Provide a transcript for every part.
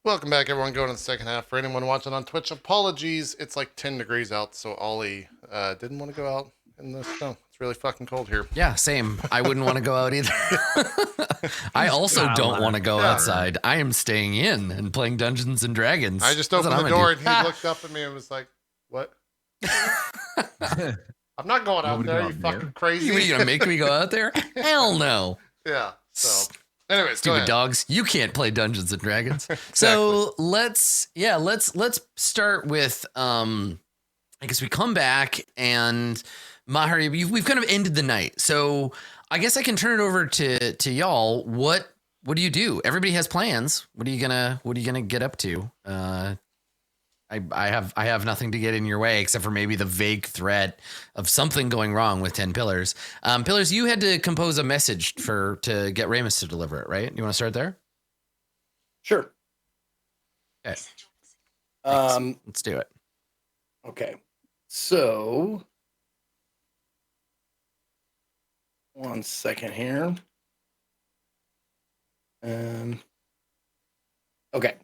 Welcome back, everyone. Going to the second half. For anyone watching on Twitch, apologies. It's like 10 degrees out, so Ollie didn't want to go out in the snow. It's really fucking cold here. Yeah, same. I wouldn't want to go out either. I also don't want to go outside. I am staying in and playing Dungeons and Dragons. I just opened the door and he looked up at me and was like, "What?" I'm not going out there, you fucking crazy. You gonna make me go out there? Hell no. Yeah. So, anyways, stupid dogs. You can't play Dungeons and Dragons. Exactly. So let's start with I guess we come back and Maher, we've kind of ended the night. So I guess I can turn it over to y'all. What do you do? Everybody has plans. What are you gonna get up to? I have nothing to get in your way except for maybe the vague threat of something going wrong with 10 Pillars. Pillars, you had to compose a message to get Ramus to deliver it, right? You want to start there? Sure. Okay. Let's do it. Okay. So 1 second here. Okay.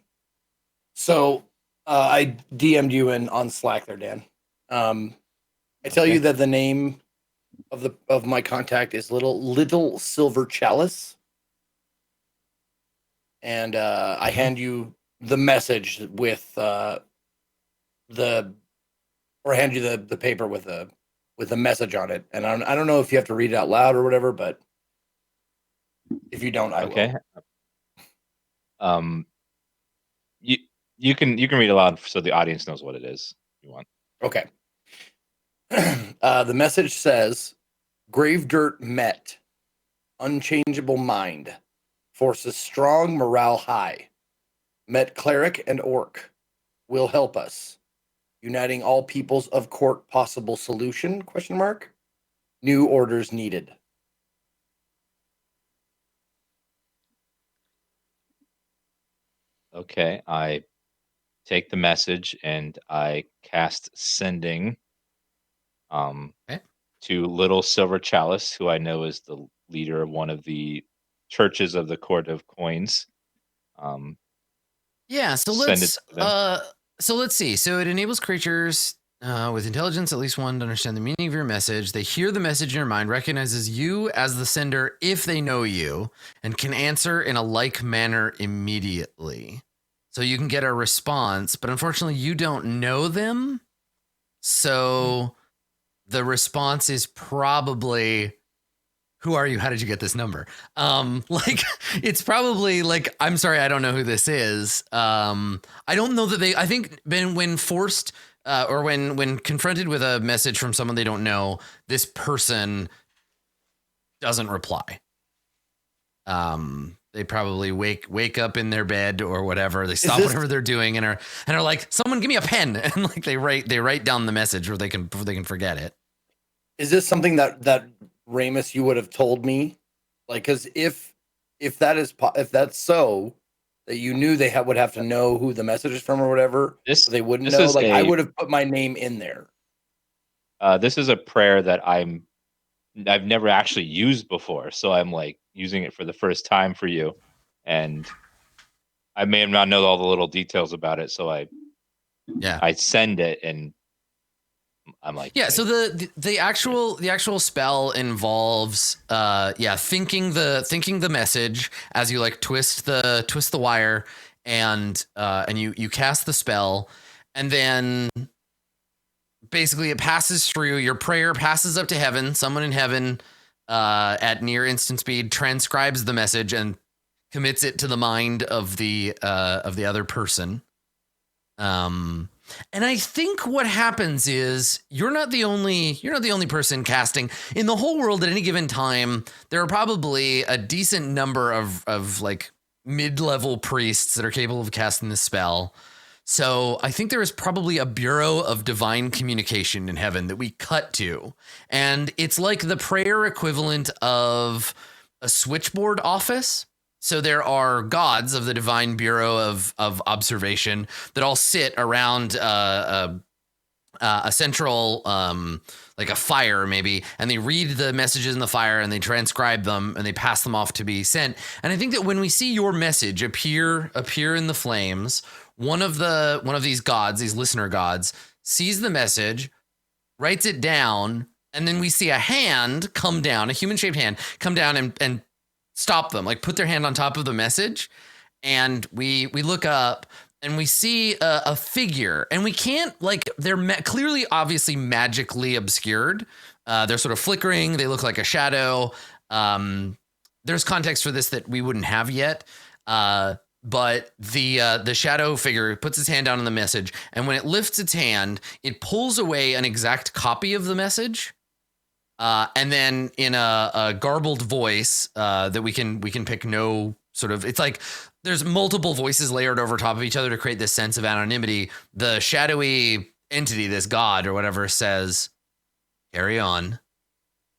So I DM'd you on Slack there, Dan. I tell you that the name of my contact is Little Silver Chalice, and I hand you the message with hand you the paper with a message on it, and I don't know if you have to read it out loud or whatever, but if you don't, I will. You can read aloud so the audience knows what it is you want. Okay. The message says, "Grave dirt met, unchangeable mind, forces strong, morale high. Met cleric and orc, will help us. Uniting all peoples of court, possible solution, ? New orders needed." Okay, I take the message and I cast sending to Little Silver Chalice, who I know is the leader of one of the churches of the Court of Coins. Yeah, so let's see. So it enables creatures with intelligence, at least one, to understand the meaning of your message. They hear the message in your mind, recognizes you as the sender if they know you, and can answer in a like manner immediately. So you can get a response, but unfortunately you don't know them. So the response is probably, "Who are you? How did you get this number?" It's probably like, "I'm sorry, I don't know who this is." I don't know that I think when forced or when confronted with a message from someone they don't know, this person doesn't reply. They probably wake up in their bed or whatever. They stop whatever they're doing and are like, "Someone give me a pen," and like they write down the message or they can forget it. Is this something that Ramus you would have told me? Like, because if that's so, that you knew they would have to know who the message is from or whatever, they wouldn't know. Like, I would have put my name in there. This is a prayer that I've never actually used before, so I'm like using it for the first time for you, and I may not know all the little details about it, so I send it, and I'm like, So the actual spell involves thinking the message as you like twist the wire and you cast the spell, and then basically it passes through your prayer, passes up to heaven. Someone in heaven at near instant speed transcribes the message and commits it to the mind of the other person. And I think what happens is you're not the only person casting in the whole world at any given time. There are probably a decent number of like mid-level priests that are capable of casting this spell. So I think there is probably a Bureau of Divine Communication in heaven that we cut to. And it's like the prayer equivalent of a switchboard office. So there are gods of the Divine Bureau of Observation that all sit around a a central like a fire maybe, and they read the messages in the fire and they transcribe them and they pass them off to be sent. And I think that when we see your message appear in the flames, one of these gods, these listener gods, sees the message, writes it down, and then we see a hand come down, a human-shaped hand come down and stop them, like put their hand on top of the message. And we look up and we see a figure, and we can't, like, they're clearly, obviously magically obscured. They're sort of flickering. They look like a shadow. There's context for this that we wouldn't have yet. But the shadow figure puts its hand down on the message, and when it lifts its hand, it pulls away an exact copy of the message. And then in a garbled voice that we can pick no sort of, it's like there's multiple voices layered over top of each other to create this sense of anonymity. The shadowy entity, this god or whatever, says, "Carry on."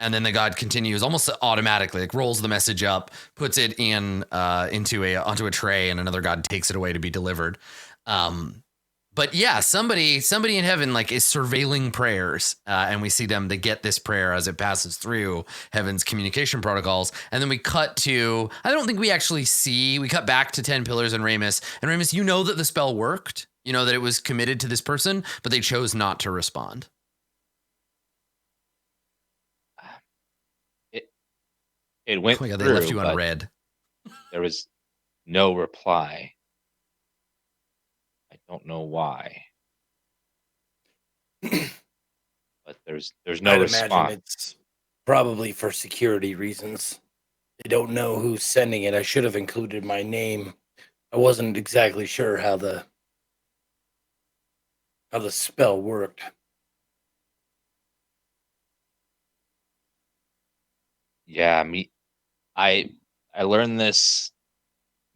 And then the god continues almost automatically, like rolls the message up, puts it in onto a tray, and another god takes it away to be delivered. But yeah, somebody in heaven like is surveilling prayers, and we see them. They get this prayer as it passes through heaven's communication protocols, and then we cut to. I don't think we actually see. We cut back to 10 Pillars and Ramus. And Ramus, you know that the spell worked. You know that it was committed to this person, but they chose not to respond. It went Oh my God, through, they left you but unread. there was no reply. I don't know why. But there's no I'd response. imagine it's probably for security reasons. They don't know who's sending it. I should have included my name. I wasn't exactly sure how the spell worked. Yeah, I learned this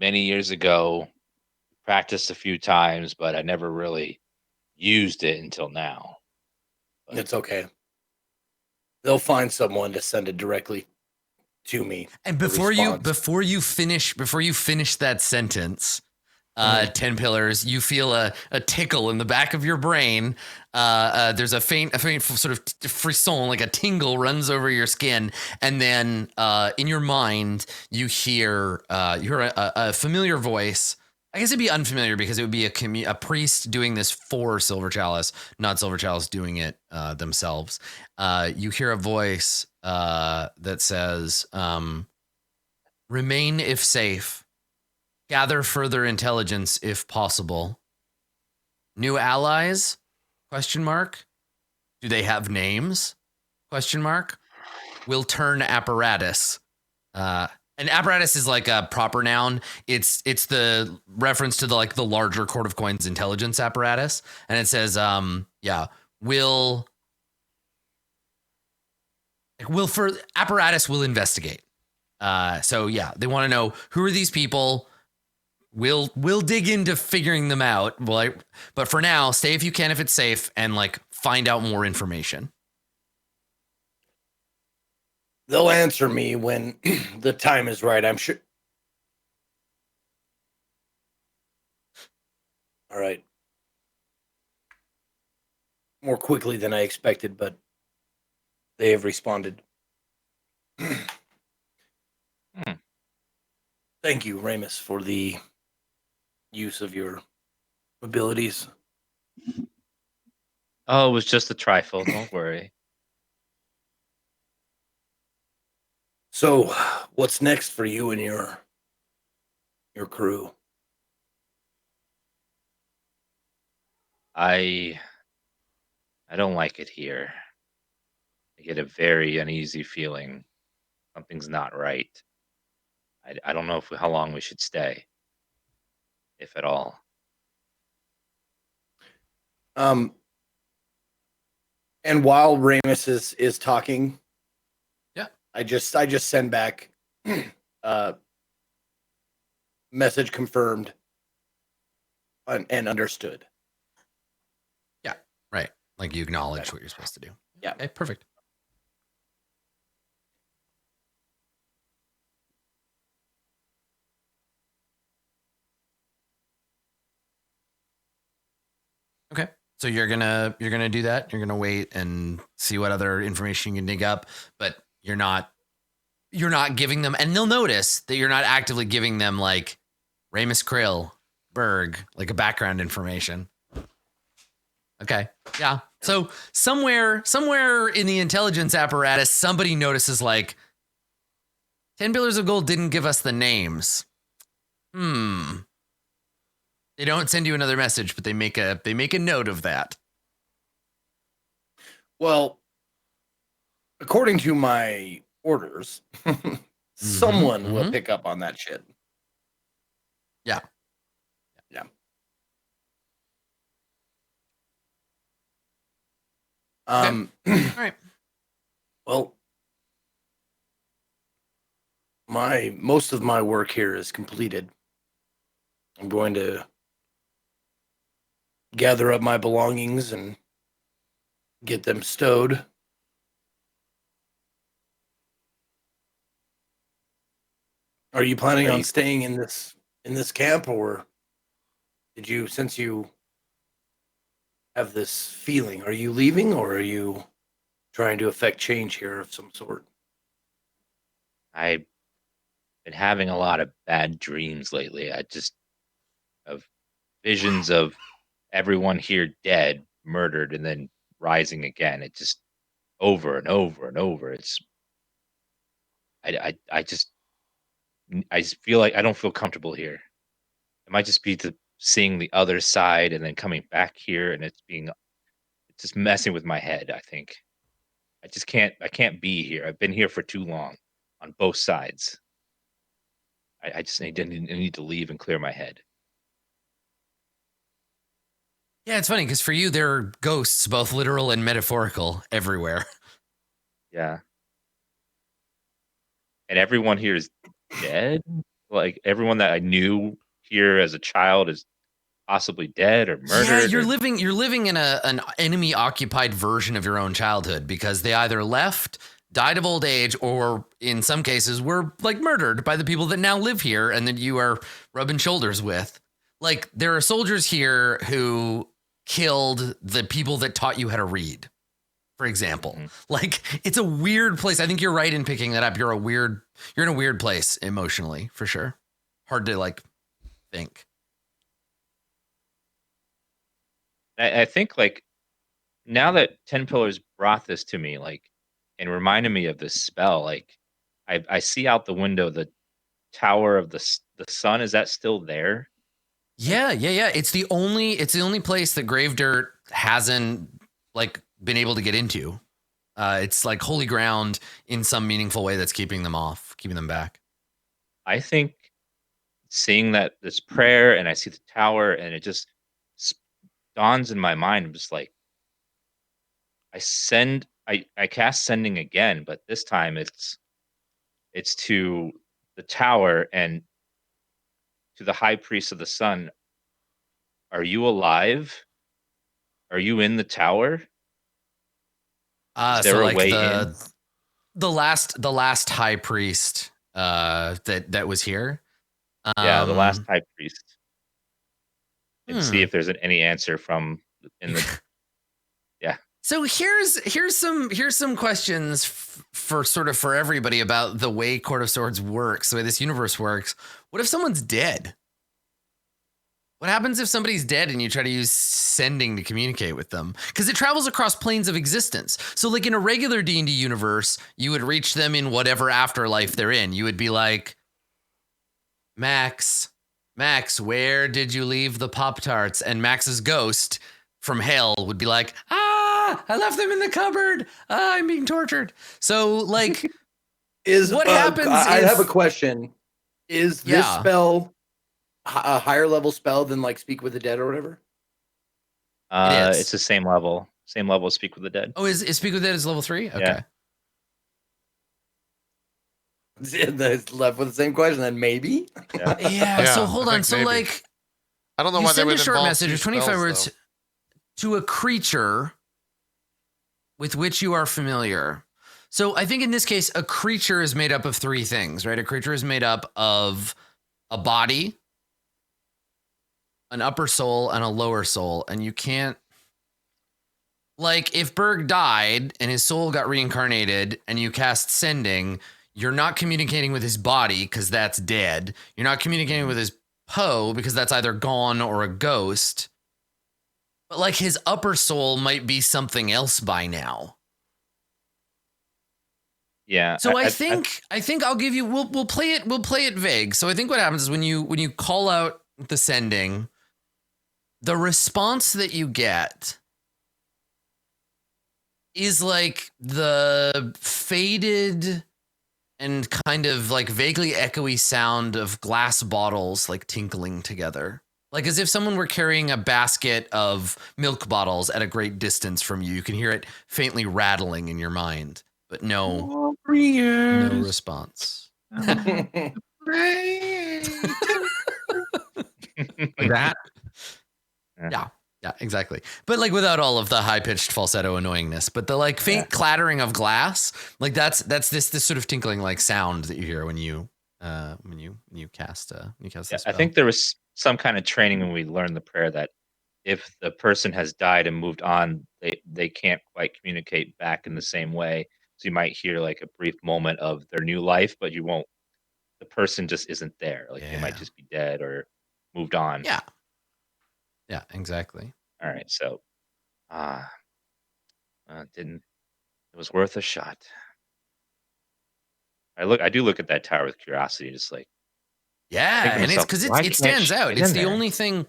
many years ago, practiced a few times, but I never really used it until now. But It's okay. They'll find someone to send it directly to me. And the before you response. finish that sentence, 10 Pillars, you feel a tickle in the back of your brain. There's a faint sort of frisson, like a tingle runs over your skin. And then in your mind, you hear a familiar voice. I guess it'd be unfamiliar because it would be a priest doing this for Silver Chalice, not Silver Chalice doing it themselves. You hear a voice that says, "Remain if safe. Gather further intelligence if possible. New allies? Question mark. Do they have names? Question mark. Will turn apparatus." And apparatus is like a proper noun. It's the reference to the larger Court of Coins intelligence apparatus, and it says, will for apparatus will investigate. So yeah, they want to know who are these people. We'll dig into figuring them out. But for now, stay if you can if it's safe, and find out more information. They'll answer me when the time is right, I'm sure. All right. More quickly than I expected, but they have responded. Thank you, Ramus, for the use of your abilities. Oh, it was just a trifle. Don't worry. So, what's next for you and your crew? I don't like it here. I get a very uneasy feeling. Something's not right. I don't know how long we should stay, if at all. And while Ramus is talking, yeah, I just send back message confirmed and understood. Yeah, right. Like you acknowledge what you're supposed to do. Yeah. Okay, perfect. Okay. So you're gonna do that. You're gonna wait and see what other information you can dig up, but you're not giving them, and they'll notice that you're not actively giving them like Ramus Krill, Berg, like a background information. Okay. Yeah. So somewhere in the intelligence apparatus, somebody notices like 10 Pillars of Gold didn't give us the names. They don't send you another message, but they make a note of that. Well, according to my orders, someone will pick up on that shit. Yeah. Yeah. All right. Well, most of my work here is completed. I'm going to gather up my belongings and get them stowed. Are you planning on staying in this camp, or since you have this feeling, are you leaving, or are you trying to affect change here of some sort? I've been having a lot of bad dreams lately. Of visions of everyone here dead, murdered, and then rising again. It just over and over and over. I just feel like I don't feel comfortable here. It might just be seeing the other side and then coming back here, and it's just messing with my head. I think I can't be here. I've been here for too long on both sides. I just need to leave and clear my head. Yeah, it's funny because for you, there are ghosts, both literal and metaphorical, everywhere. Yeah. And everyone here is dead. Like everyone that I knew here as a child is possibly dead or murdered. Yeah, you're living in an enemy occupied version of your own childhood because they either left, died of old age, or in some cases were like murdered by the people that now live here and that you are rubbing shoulders with. Like there are soldiers here who killed the people that taught you how to read, for example. Like it's a weird place. I think you're right in picking that up. You're in a weird place emotionally, for sure. Hard to like think. I think like now that 10 Pillars brought this to me, like, and reminded me of this spell, like I see out the window the Tower of the Sun. Is that still there? Yeah. It's the only place that Gravedirt hasn't like been able to get into. It's like holy ground in some meaningful way that's keeping them back. I think seeing this prayer and I see the tower and it just dawns in my mind. I'm just like, I cast sending again, but this time it's to the tower and to the high priest of the sun. Are you alive? Are you in the tower? Is there a way in? The last high priest that was here. Yeah, the last high priest. And see if there's any answer from in the. Yeah. So here's some questions for everybody about the way Court of Swords works, the way this universe works. What if someone's dead? What happens if somebody's dead and you try to use sending to communicate with them? Because it travels across planes of existence. So like in a regular D&D universe, you would reach them in whatever afterlife they're in. You would be like, Max, where did you leave the Pop-Tarts? And Max's ghost from hell would be like, I left them in the cupboard. I'm being tortured. So like, what happens? I have a question. Is this spell a higher level spell than like Speak with the Dead or whatever? It's the same level as Speak with the Dead. Oh, is Speak with the Dead is level 3? Okay. Yeah. Left with the same question then, maybe. Yeah. So hold on. So maybe. Like, I don't know why they would send a short message of 25 words to a creature with which you are familiar. So I think in this case, a creature is made up of 3 things, right? A creature is made up of a body, an upper soul, and a lower soul. And you can't like if Berg died and his soul got reincarnated and you cast sending, you're not communicating with his body because that's dead. You're not communicating with his Poe because that's either gone or a ghost. But like his upper soul might be something else by now. Yeah. So I think I'll give you we'll play it vague. So I think what happens is when you call out the sending, the response that you get is like the faded and kind of like vaguely echoey sound of glass bottles like tinkling together. Like as if someone were carrying a basket of milk bottles at a great distance from you. You can hear it faintly rattling in your mind, but no response. Like that? Yeah, exactly. But like without all of the high-pitched falsetto annoyingness, but the like faint clattering of glass, like that's this sort of tinkling like sound that you hear when you cast this I spell. think there was some kind of training when we learned the prayer that if the person has died and moved on, they can't quite communicate back in the same way. So you might hear like a brief moment of their new life, but you won't. The person just isn't there. Like they might just be dead or moved on. Yeah, exactly. All right, so it was worth a shot. I do look at that tower with curiosity, just like and it's myself, because why it can't stands she out. get It's in the there? only thing.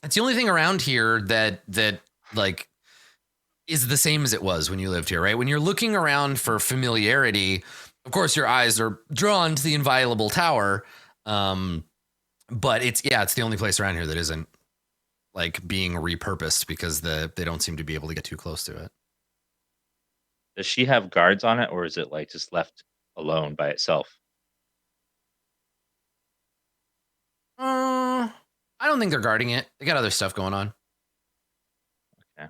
It's the only thing around here that like is the same as it was when you lived here, right? When you're looking around for familiarity, of course your eyes are drawn to the inviolable tower. But it's the only place around here that isn't like being repurposed because they don't seem to be able to get too close to it. Does she have guards on it, or is it like just left alone by itself? I don't think they're guarding it. They got other stuff going on. Okay.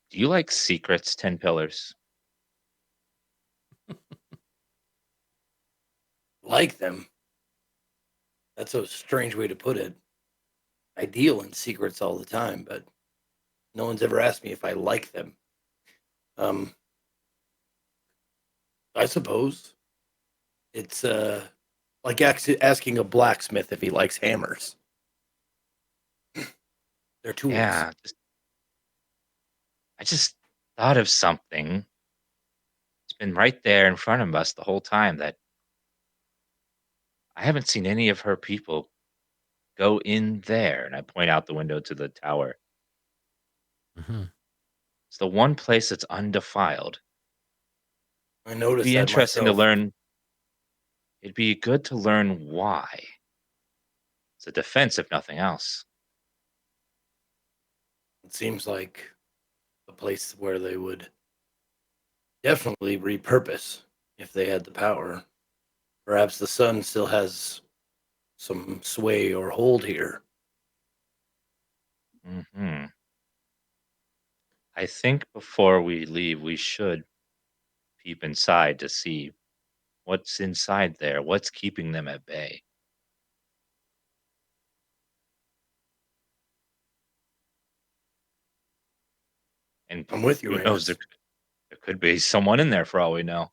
Do you like secrets, 10 Pillars? Like them. That's a strange way to put it. I deal in secrets all the time, but no one's ever asked me if I like them. I suppose it's like asking a blacksmith if he likes hammers. They're tools. Yeah. I just thought of something. It's been right there in front of us the whole time that I haven't seen any of her people go in there. And I point out the window to the tower. Mm-hmm. It's the one place that's undefiled. I It'd noticed be that interesting to myself. learn. It'd be good to learn why. It's a defense, if nothing else. It seems like a place where they would definitely repurpose if they had the power. Perhaps the sun still has some sway or hold here. Hmm. I think before we leave, we should peep inside to see what's inside there. What's keeping them at bay? And I'm with you, who knows? Ramus. There could be someone in there for all we know,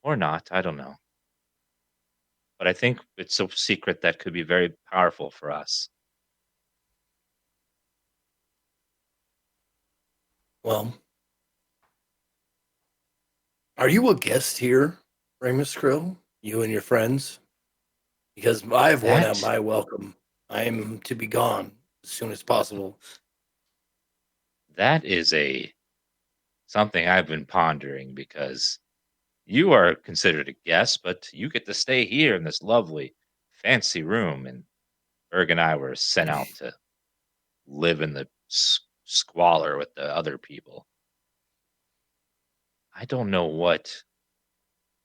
or not. I don't know. But I think it's a secret that could be very powerful for us. Well, are you a guest here, Ramus Krill? You and your friends? Because I have worn out That my welcome. I am to be gone as soon as possible. that is a something I've been pondering because you are considered a guest, but you get to stay here in this lovely, fancy room. And Berg and I were sent out to live in the squalor with the other people. I don't know what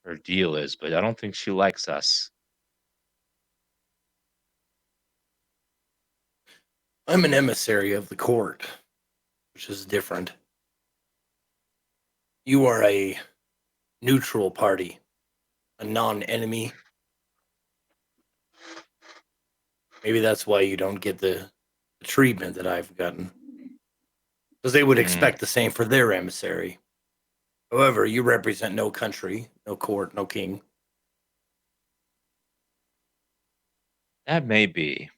her deal is, but I don't think she likes us. I'm an emissary of the court, which is different. You are a neutral party, a non-enemy. Maybe that's why you don't get the treatment that I've gotten. Because they would expect the same for their emissary. However, you represent no country, no court, no king. That may be.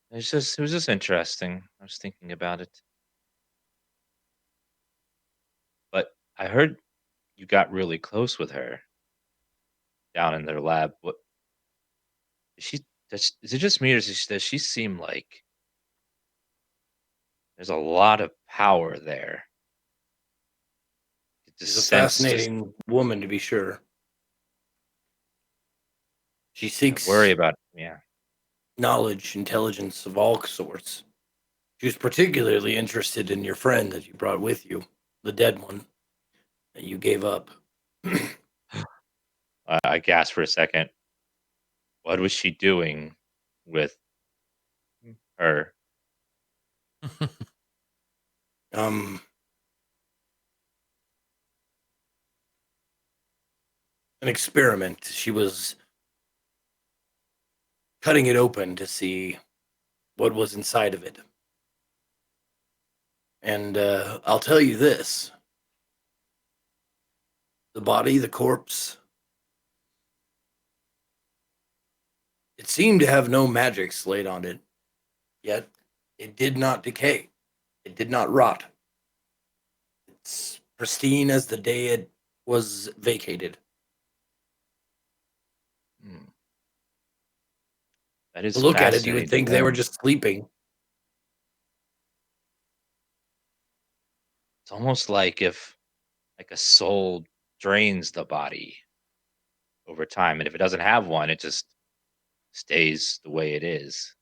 It was just interesting. I was thinking about it. But I heard you got really close with her down in their lab. What is she is it just me, or does she seem like there's a lot of power there? It She's a just sense just fascinating woman, to be sure. She I seeks worry about, yeah. knowledge, intelligence of all sorts. She was particularly interested in your friend that you brought with you, the dead one that you gave up. I gasped for a second. What was she doing with her? um, an experiment. She was cutting it open to see what was inside of it. And I'll tell you this: the body, the corpse, it seemed to have no magic slayed on it, yet it did not decay. It did not rot. It's pristine as the day it was vacated. Hmm. That To is look at it, you would fascinating. think they were just sleeping. It's almost like if like a soul drains the body over time, and if it doesn't have one, it just stays the way it is.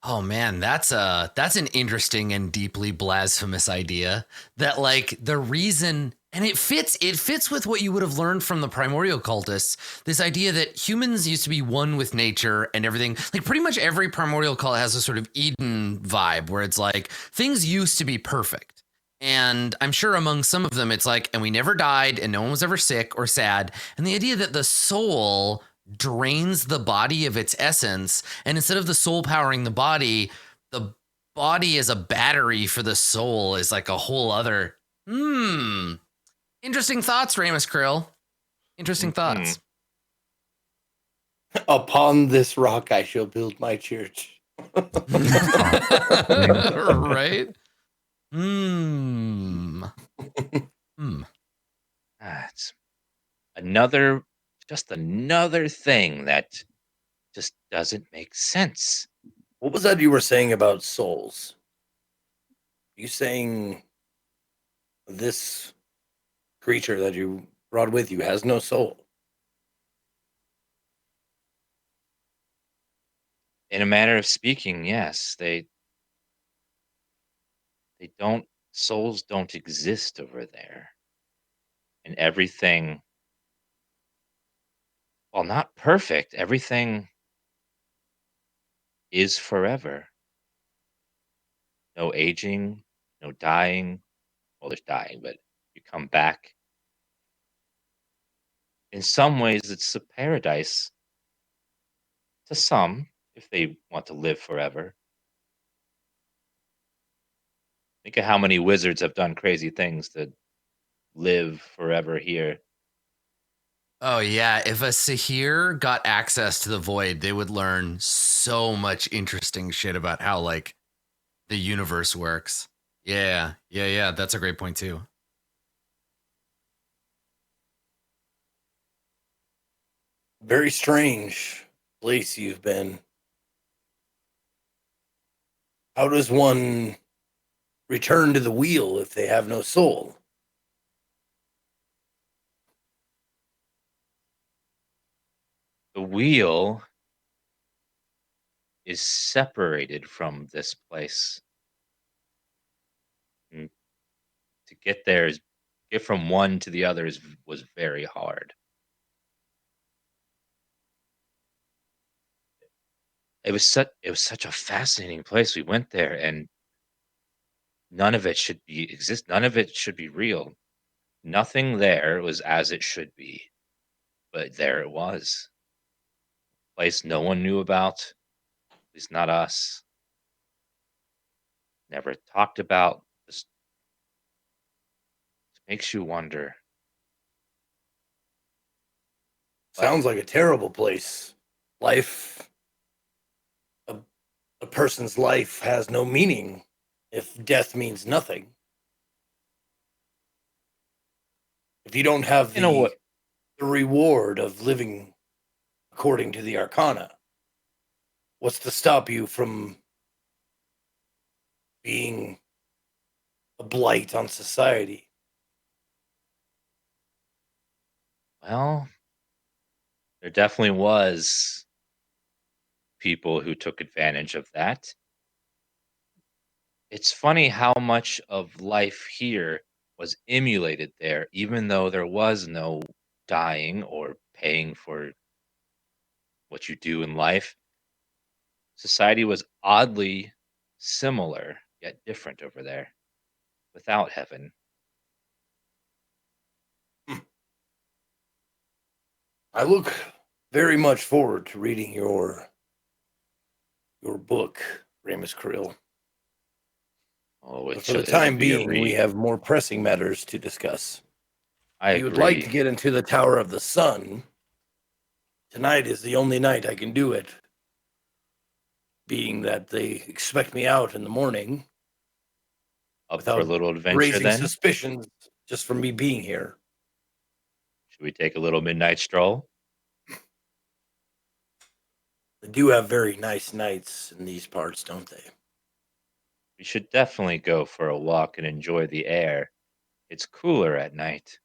Oh man, that's an interesting and deeply blasphemous idea. That like the reason, and it fits with what you would have learned from the primordial cultists. This idea that humans used to be one with nature and everything. Like pretty much every primordial cult has a sort of Eden vibe where it's like things used to be perfect. And I'm sure among some of them, it's like, and we never died and no one was ever sick or sad. And the idea that the soul drains the body of its essence, and instead of the soul powering the body as a battery for the soul is like a whole other interesting thoughts, Ramus Krill. Interesting Mhm. thoughts. Upon this rock I shall build my church. Right. It's another just another thing that just doesn't make sense. What was that you were saying about souls? You saying this creature that you brought with you has no soul? In a manner of speaking, yes, they don't souls don't exist over there. And everything, while not perfect, everything is forever. No aging, no dying. Well, there's dying, but you come back. In some ways, it's a paradise to some if they want to live forever. Think of how many wizards have done crazy things to live forever here. Oh yeah, if a Sahir got access to the void, they would learn so much interesting shit about how like the universe works. Yeah, that's a great point too. Very strange place you've been. How does one return to the wheel if they have no soul? The wheel is separated from this place. And to get there is get from one to the other was very hard. It was such a fascinating place. We went there and none of it should be exist. None of it should be real. Nothing there was as it should be, but there it was. place no one knew about, at least not us. Never talked about. Just makes you wonder. Sounds like a terrible place. Life, a person's life has no meaning if death means nothing. If you don't have You know what? the reward of living according to the Arcana, what's to stop you from being a blight on society? Well, there definitely was people who took advantage of that. It's funny how much of life here was emulated there, even though there was no dying or paying for what you do in life. Society was oddly similar, yet different over there, without heaven. I look very much forward to reading your book, Ramus Krill. Oh, But for the time being, we have more pressing matters to discuss. If you would like to get into the Tower of the Sun, tonight is the only night I can do it, being that they expect me out in the morning. Up for a little adventure then? Suspicions just from me being here. Should we take a little midnight stroll? They do have very nice nights in these parts, don't they? We should definitely go for a walk and enjoy the air. It's cooler at night.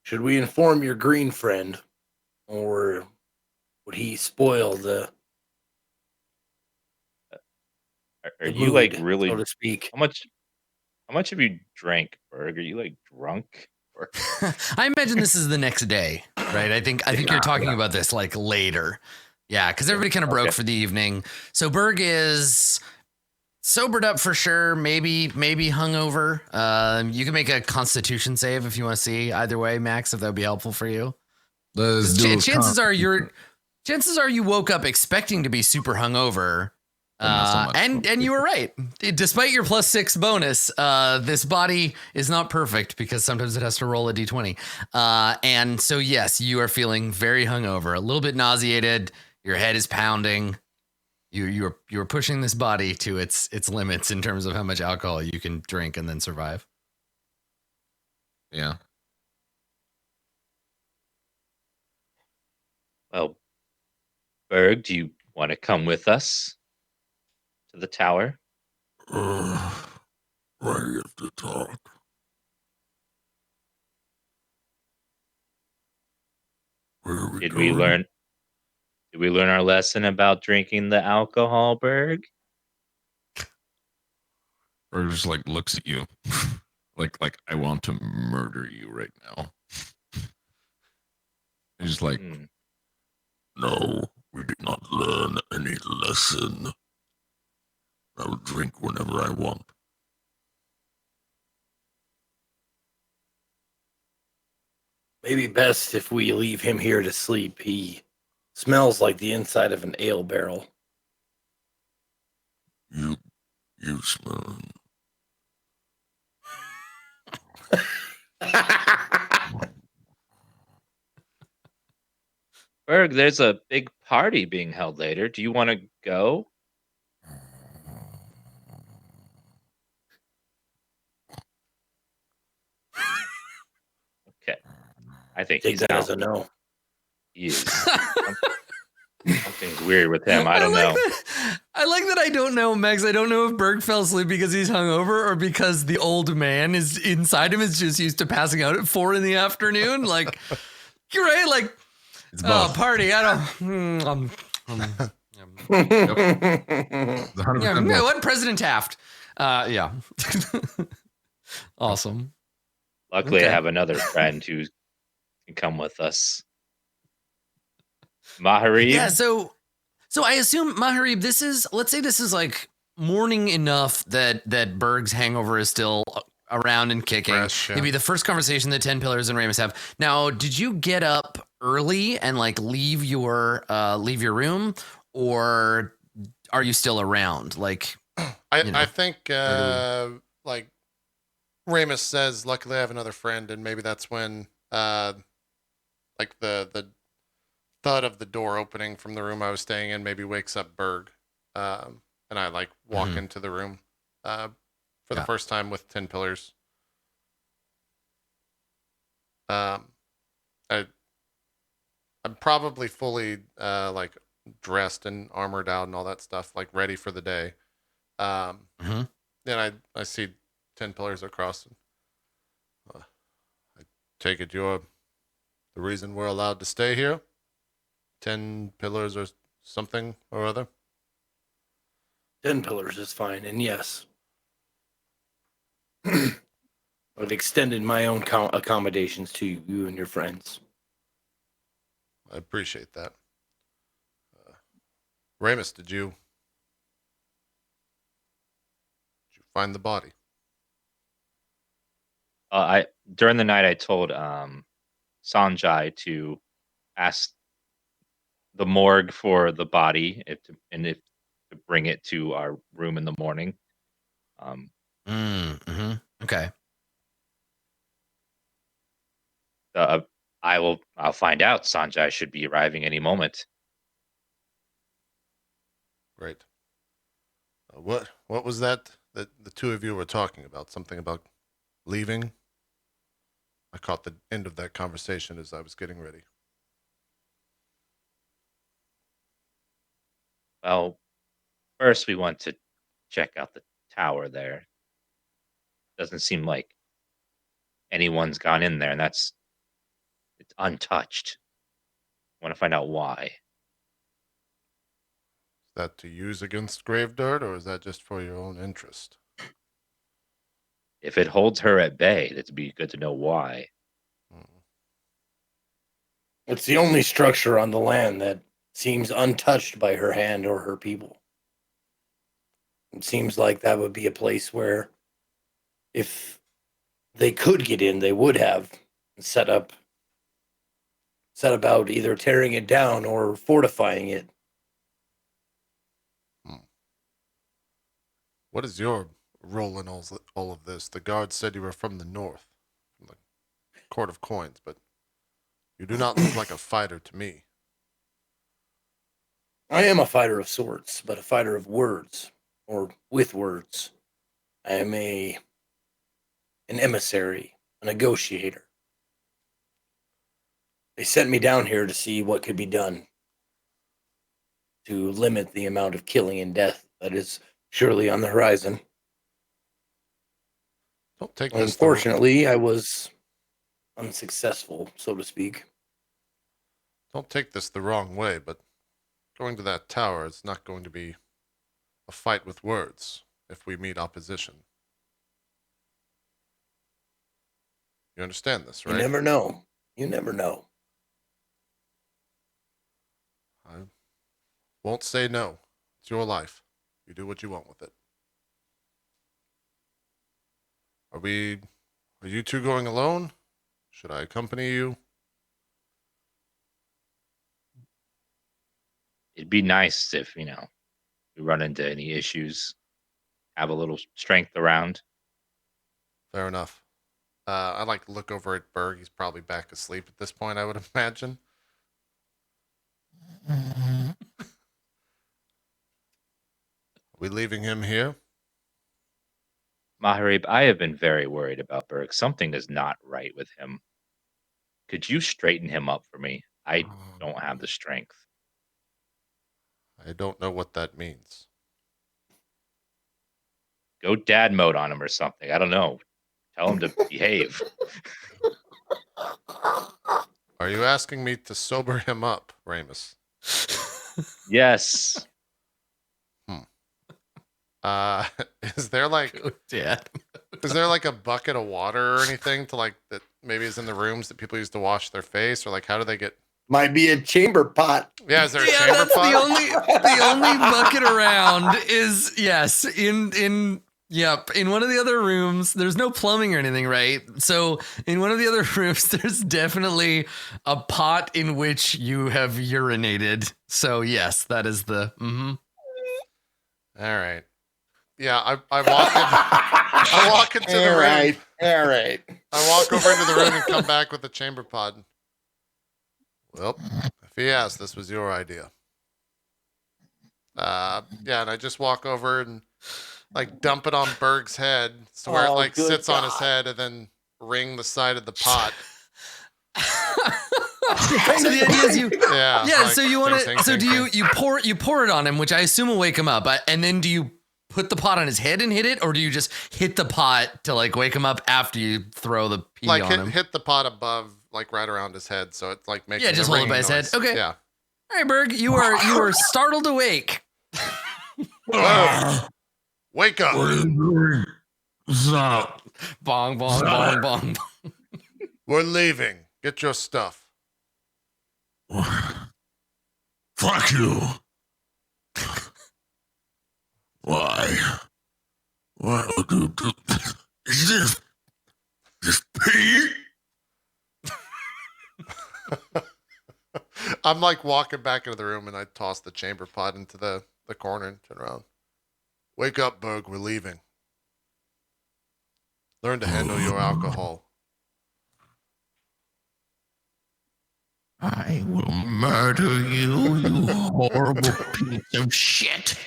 Should we inform your green friend, or would he spoil the Are you mood, like really, so to speak? How much have you drank, Berg? Are you like drunk? Or I imagine this is the next day, right? I think you're talking about this like later. Yeah, because everybody kind of broke for the evening. So Berg is sobered up for sure, maybe hungover. You can make a Constitution save if you want to see. Either way, Max, if that would be helpful for you. Chances are you woke up expecting to be super hungover. And you were right. Despite your +6 bonus, this body is not perfect because sometimes it has to roll a d20. And so yes, you are feeling very hungover, a little bit nauseated. Your head is pounding. You're pushing this body to its limits in terms of how much alcohol you can drink and then survive. Yeah. Well, Berg, do you want to come with us to the tower? I have to talk. Did we learn our lesson about drinking the alcohol, Berg? Or just like looks at you like I want to murder you right now. He's like, no, we did not learn any lesson. I will drink whenever I want. Maybe best if we leave him here to sleep. He smells like the inside of an ale barrel. You smell. Berg, there's a big party being held later. Do you want to go? Okay. I think Take he's that out. as a no. He is. Something's weird with him. I don't know. I like that I don't know, Megs. I don't know if Berg fell asleep because he's hungover or because the old man is inside him is just used to passing out at 4 p.m. Like, you're right. Like, party. I don't. Yeah, what President Taft? Yeah. Awesome. Luckily, I have another friend who can come with us. Maharib? Yeah, so I assume, Maharib, let's say this is like morning enough that Berg's hangover is still around and kicking. Fresh, yeah. Maybe the first conversation that 10 Pillars and Ramus have. Now, did you get up early and like leave your room, or are you still around? Like, I think where like Ramus says, luckily I have another friend, and maybe that's when like the thud of the door opening from the room I was staying in maybe wakes up Berg. And I like walk Mhm. into the room for the Yeah. first time with 10 pillars. I I'm probably fully like dressed and armored out and all that stuff, like ready for the day. Mhm. Then I see 10 pillars across. I take it you're the reason we're allowed to stay here? 10 pillars or something or other? 10 pillars is fine, and yes, I've extended my own accommodations to you and your friends. I appreciate that. Ramus, did you find the body? I during the night I told Sanjay to ask the morgue for the body if to bring it to our room in the morning. Um, Mm-hmm. Okay. uh, I'll find out. Sanjay should be arriving any moment. Great. What was that the two of you were talking about? Something about leaving? I caught the end of that conversation as I was getting ready. Well, first we want to check out the tower there. Doesn't seem like anyone's gone in there, and it's untouched. Want to find out why. Is that to use against Grave Dirt, or is that just for your own interest? If it holds her at bay, it'd be good to know why. Hmm. It's the only structure on the land that seems untouched by her hand or her people. It seems like that would be a place where, if they could get in, they would have set about either tearing it down or fortifying it. What is your role in all of this? The guard said you were from the north, from the Court of Coins, but you do not look like a fighter to me. I am a fighter of sorts, but a fighter of words, or with words. I am an emissary, a negotiator. They sent me down here to see what could be done to limit the amount of killing and death that is surely on the horizon. Don't take this Unfortunately, I was unsuccessful, so to speak. don't take this the wrong way, but going to that tower is not going to be a fight with words if we meet opposition. You understand this, You right? never know. You never know. I won't say no. It's your life. You do what you want with it. Are you two going alone? Should I accompany you? It'd be nice if, we run into any issues, have a little strength around. Fair enough. I like to look over at Berg. He's probably back asleep at this point, I would imagine. Are we leaving him here? Maharib, I have been very worried about Berg. Something is not right with him. Could you straighten him up for me? I don't have the strength. I don't know what that means. Go dad mode on him or something. I don't know. Tell him to behave. Are you asking me to sober him up, Ramus? Yes. Uh, is there like Dad. is there like a bucket of water or anything to like that maybe is in the rooms that people use to wash their face, or like how do they get? Might be a chamber pot. Yeah, is there a Yeah, chamber that's pot? the only bucket around is yes in Yep. In one of the other rooms, there's no plumbing or anything, right? So in one of the other rooms, there's definitely a pot in which you have urinated. So yes, that is the. All right. Yeah, I walk in. I walk into the room. All right. I walk over into the room and come back with the chamber pod. Well, if he asked, this was your idea. Yeah, and I just walk over and like dump it on Berg's head to where it like good sits on his God. head and then wring the side of the pot. So the idea is you. Yeah. Yeah. like, So you want ting, to. So ting, do ting. you pour it on him, which I assume will wake him up, and then do you put the pot on his head and hit it, or do you just hit the pot to like wake him up after you throw the pee like on him? hit the pot above, like right around his head, so it's like making just a hold it ringing by his head. noise. Okay. Yeah. All right, Berg, you are startled awake. Whoa. Wake up. What are you doing? Stop. Bong, bong, bong, bong. We're leaving. Get your stuff. Fuck you. Why? Why would you do this? Is this pee? I'm like walking back into the room and I toss the chamber pot into the corner and turn around. Wake up, Berg. We're leaving. Learn to handle your alcohol. I will murder you, you horrible piece of shit.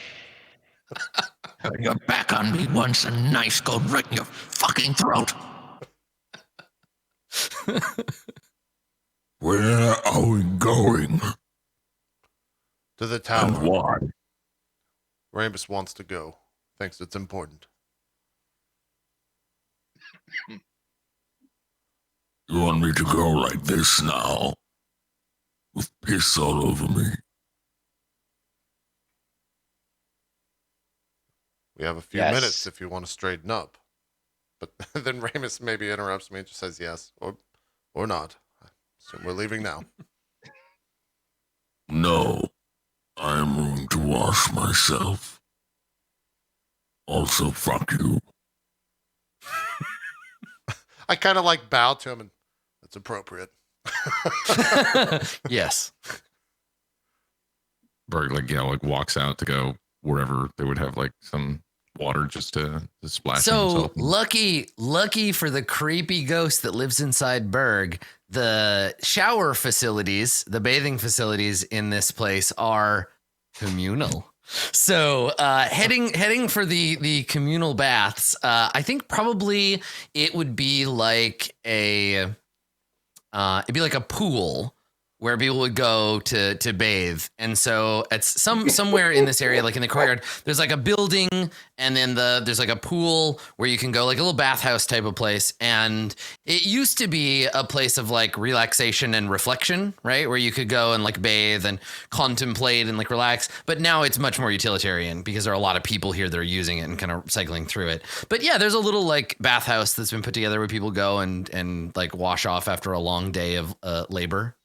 Turn your back on me once a knife goes right in your fucking throat. Where are we going? To the And tower. why? Ramus wants to go. Thinks it's important. You want me to go like this now? With piss all over me? We have a few Yes. minutes if you want to straighten up. But then Ramus maybe interrupts me and just says yes or not. So we're leaving now. No. I'm going to wash myself. Also, fuck you. I kind of like bow to him and that's appropriate. Yes. Berg like walks out to go wherever they would have like some water just to splash So himself. lucky for the creepy ghost that lives inside Berg, the shower facilities, the bathing facilities in this place are communal. So heading for the communal baths, I think probably it would be like it'd be like a pool where people would go to bathe. And so it's somewhere in this area, like in the courtyard, there's like a building and then there's like a pool where you can go, like a little bathhouse type of place. And it used to be a place of like relaxation and reflection, right? Where you could go and like bathe and contemplate and like relax. But now it's much more utilitarian because there are a lot of people here that are using it and kind of cycling through it. But yeah, there's a little like bathhouse that's been put together where people go and like wash off after a long day of labor.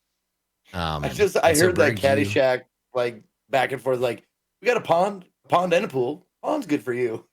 I and so heard that Berg, you- Caddyshack like back and forth. Like, we got a pond and a pool. Pond's good for you.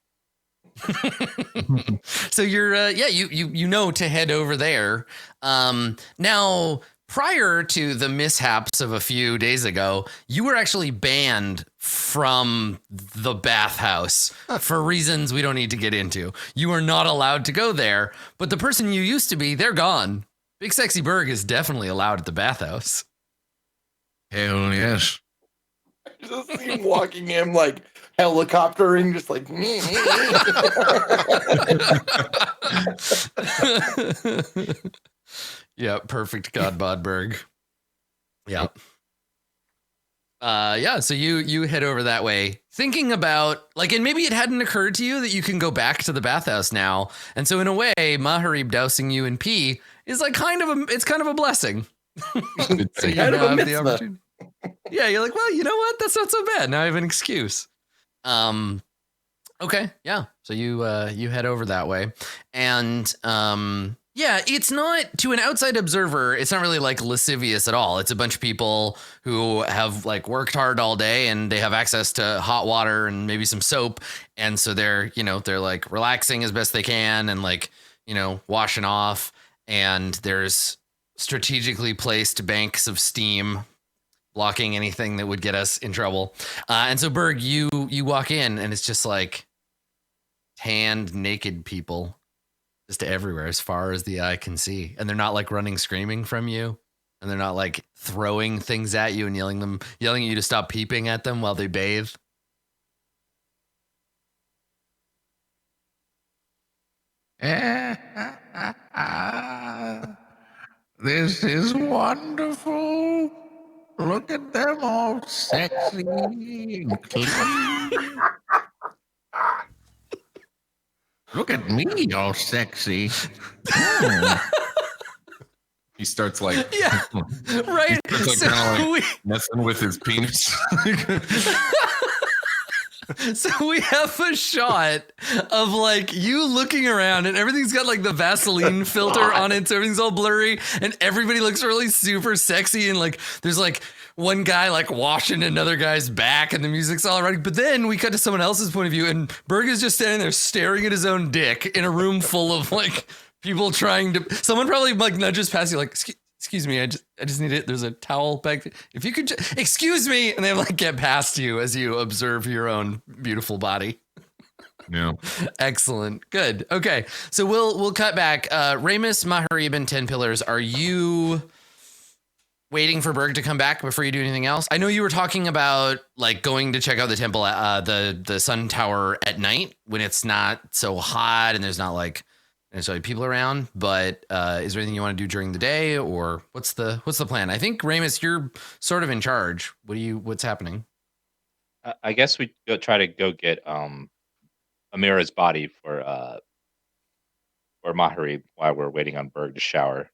So you're you know to head over there. Now prior to the mishaps of a few days ago, you were actually banned from the bathhouse for reasons we don't need to get into. You are not allowed to go there, but the person you used to be, they're gone. Big Sexy Berg is definitely allowed at the bathhouse. Hell yes. Just see him walking in like helicoptering, just like Yeah, perfect Godbod Berg. Yeah. Yeah, so you head over that way, thinking about like, and maybe it hadn't occurred to you that you can go back to the bathhouse now. And so in a way, Maharib dousing you in pee is like kind of a blessing. So you Kind of a have the mitzvah. opportunity. Yeah, you're like, well, you know what? That's not so bad. Now I have an excuse. Okay, yeah. So you head over that way, and Yeah, it's not, to an outside observer, it's not really like lascivious at all. It's a bunch of people who have like worked hard all day and they have access to hot water and maybe some soap. And so they're, they're like relaxing as best they can and like, washing off. And there's strategically placed banks of steam blocking anything that would get us in trouble. And so Berg, you walk in and it's just like tanned, naked people. Just everywhere as far as the eye can see. And they're not like running screaming from you. And they're not like throwing things at you and yelling at you to stop peeping at them while they bathe. This is wonderful. Look at them all sexy and clean. Look at me all sexy. He starts like Yeah, right. He starts like kind of like messing with his penis. So we have a shot of like you looking around and everything's got like the Vaseline filter on it. So everything's all blurry and everybody looks really super sexy. And like, there's like one guy like washing another guy's back and the music's all right. But then we cut to someone else's point of view and Berg is just standing there staring at his own dick in a room full of like people trying to, someone probably like nudges past you like, excuse me, I just need it. There's a towel back. If you could excuse me. And they like get past you as you observe your own beautiful body. Yeah. Excellent. Good. Okay. So we'll cut back. Ramus, Maharib, and 10 Pillars. Are you waiting for Berg to come back before you do anything else? I know you were talking about like going to check out the temple, the sun tower at night when it's not so hot and there's not like necessarily people around, but is there anything you want to do during the day or what's the plan? I think Ramus, you're sort of in charge. What's happening? I guess we try to go get Amira's body for Maharib while we're waiting on Berg to shower.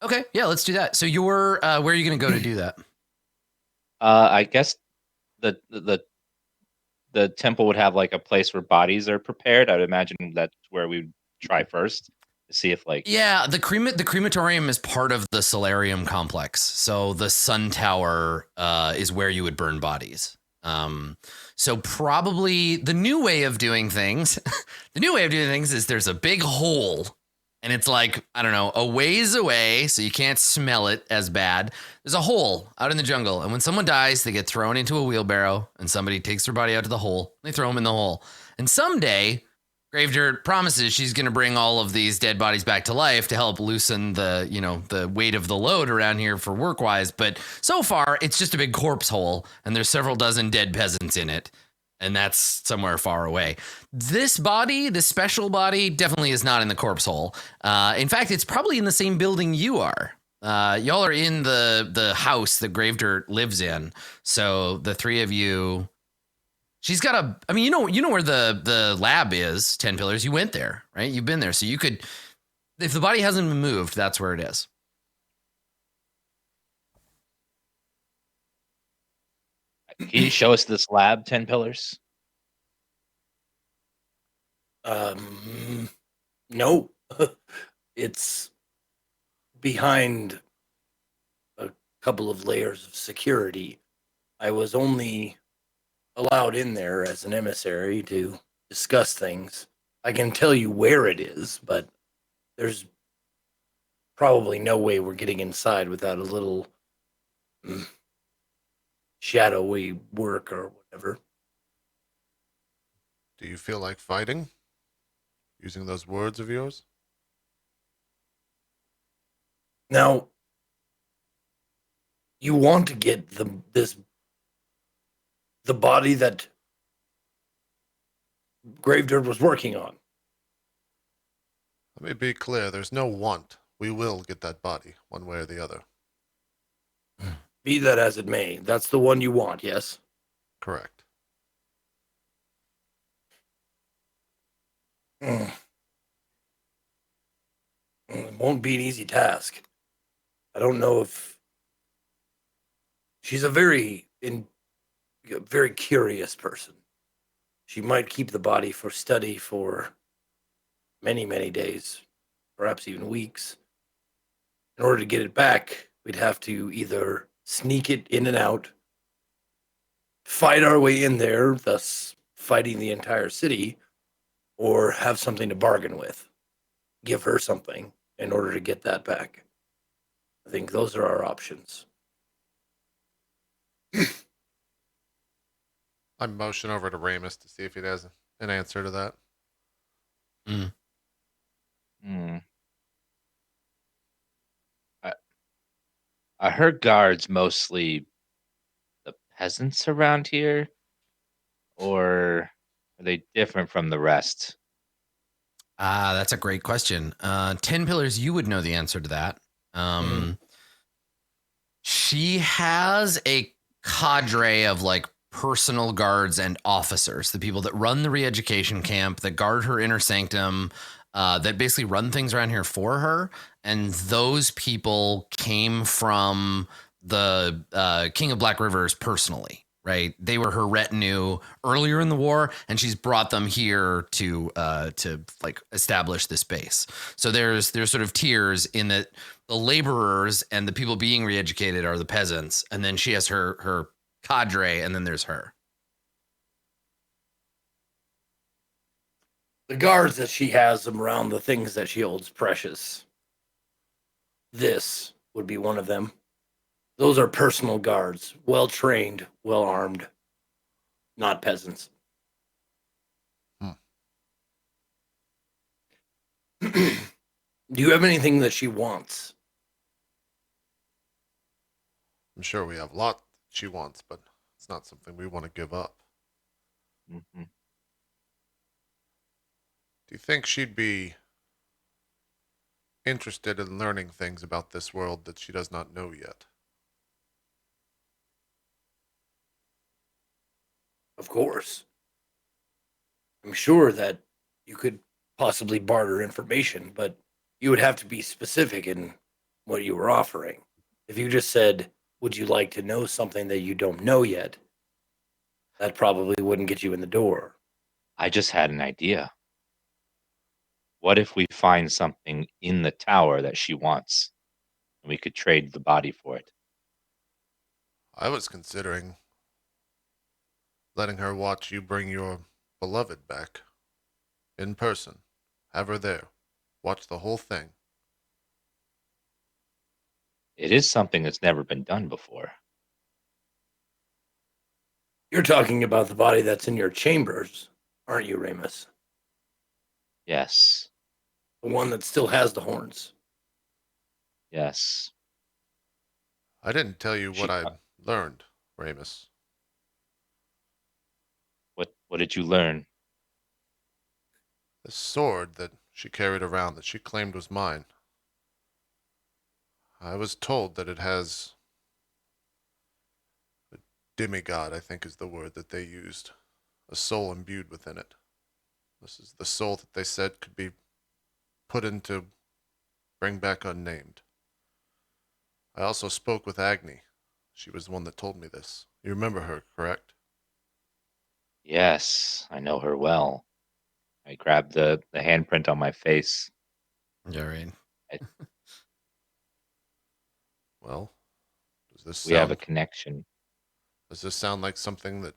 Okay, yeah, let's do that. So you're where are you going to go to do that? I guess the temple would have like a place where bodies are prepared. I would imagine that's where we would try first to see if like the crematorium is part of the solarium complex. So the sun tower is where you would burn bodies. So probably the new way of doing things, is there's a big hole and it's like, I don't know, a ways away. So you can't smell it as bad. There's a hole out in the jungle. And when someone dies, they get thrown into a wheelbarrow and somebody takes their body out to the hole. They throw them in the hole. And someday Gravedirt promises she's going to bring all of these dead bodies back to life to help loosen the weight of the load around here for work-wise. But so far, it's just a big corpse hole, and there's several dozen dead peasants in it, and that's somewhere far away. This special body, definitely is not in the corpse hole. In fact, it's probably in the same building you are. Y'all are in the house that Gravedirt lives in. So the three of you... She's got you know where the lab is, 10 Pillars. You went there, right? You've been there. So you could, if the body hasn't been moved, that's where it is. Can you show us this lab, 10 Pillars? No. It's behind a couple of layers of security. I was only allowed in there as an emissary to discuss things. I can tell you where it is, but there's probably no way we're getting inside without a little shadowy work or whatever. Do you feel like fighting? Using those words of yours? Now, you want to get the body that Gravedirt was working on. Let me be clear. There's no want. We will get that body, one way or the other. Be that as it may, that's the one you want, yes? Correct. It won't be an easy task. I don't know if... She's a very curious person. She might keep the body for study for many, many days, perhaps even weeks. In order to get it back, we'd have to either sneak it in and out, fight our way in there, thus fighting the entire city, or have something to bargain with. Give her something in order to get that back. I think those are our options. I motion over to Ramus to see if he has an answer to that. Hmm. Are her guards mostly the peasants around here, or are they different from the rest? That's a great question. 10 Pillars, you would know the answer to that. She has a cadre of like personal guards and officers, the people that run the re-education camp, that guard her inner sanctum, that basically run things around here for her. And those people came from the King of Black Rivers personally, right? They were her retinue earlier in the war, and she's brought them here to like establish this base. So there's sort of tiers in that the laborers and the people being re-educated are the peasants, and then she has her cadre, and then there's her. The guards that she has around the things that she holds precious. This would be one of them. Those are personal guards, well trained, well armed, not peasants. Do you have anything that she wants? I'm sure we have a lot she wants, but it's not something we want to give up. Mm-hmm. Do you think she'd be interested in learning things about this world that she does not know yet? Of course. I'm sure that you could possibly barter information, but you would have to be specific in what you were offering. If you just said, would you like to know something that you don't know yet? That probably wouldn't get you in the door. I just had an idea. What if we find something in the tower that she wants, and we could trade the body for it? I was considering letting her watch you bring your beloved back. In person. Have her there. Watch the whole thing. It is something that's never been done before. You're talking about the body that's in your chambers, aren't you, Ramus? Yes. The one that still has the horns. Yes. I didn't tell you what She- I learned, Ramus. What did you learn? The sword that she carried around that she claimed was mine. I was told that it has a demigod, I think is the word that they used. A soul imbued within it. This is the soul that they said could be put into bring back unnamed. I also spoke with Agni. She was the one that told me this. You remember her, correct? Yes, I know her well. I grabbed the handprint on my face. Yeah, right. Well, does this We have a sound connection. does this sound like something that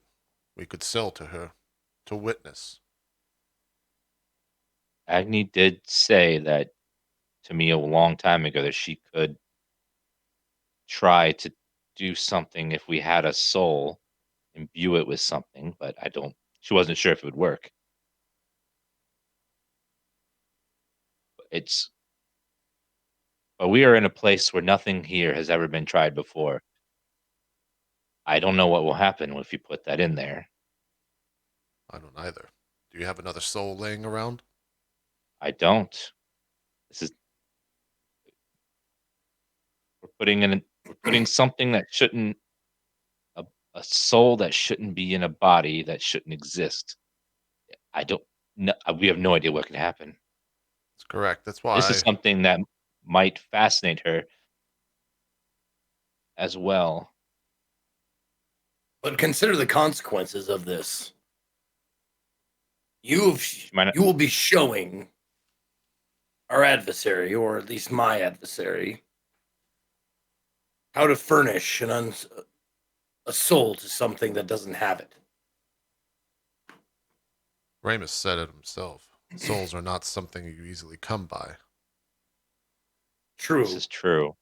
we could sell to her to witness? Agni did say that to me a long time ago that she could try to do something if we had a soul, imbue it with something, but she wasn't sure if it would work. But we are in a place where nothing here has ever been tried before. I don't know what will happen if you put that in there. I don't either. Do you have another soul laying around? I don't. We're putting something that shouldn't a soul that shouldn't be in a body that shouldn't exist. I don't know. We have no idea what can happen. That's correct. That's This is why something that might fascinate her as well. But consider the consequences of this. You might not- will be showing our adversary, or at least my adversary, how to furnish a soul to something that doesn't have it. Ramus said it himself. Souls are not something you easily come by. True, This is true.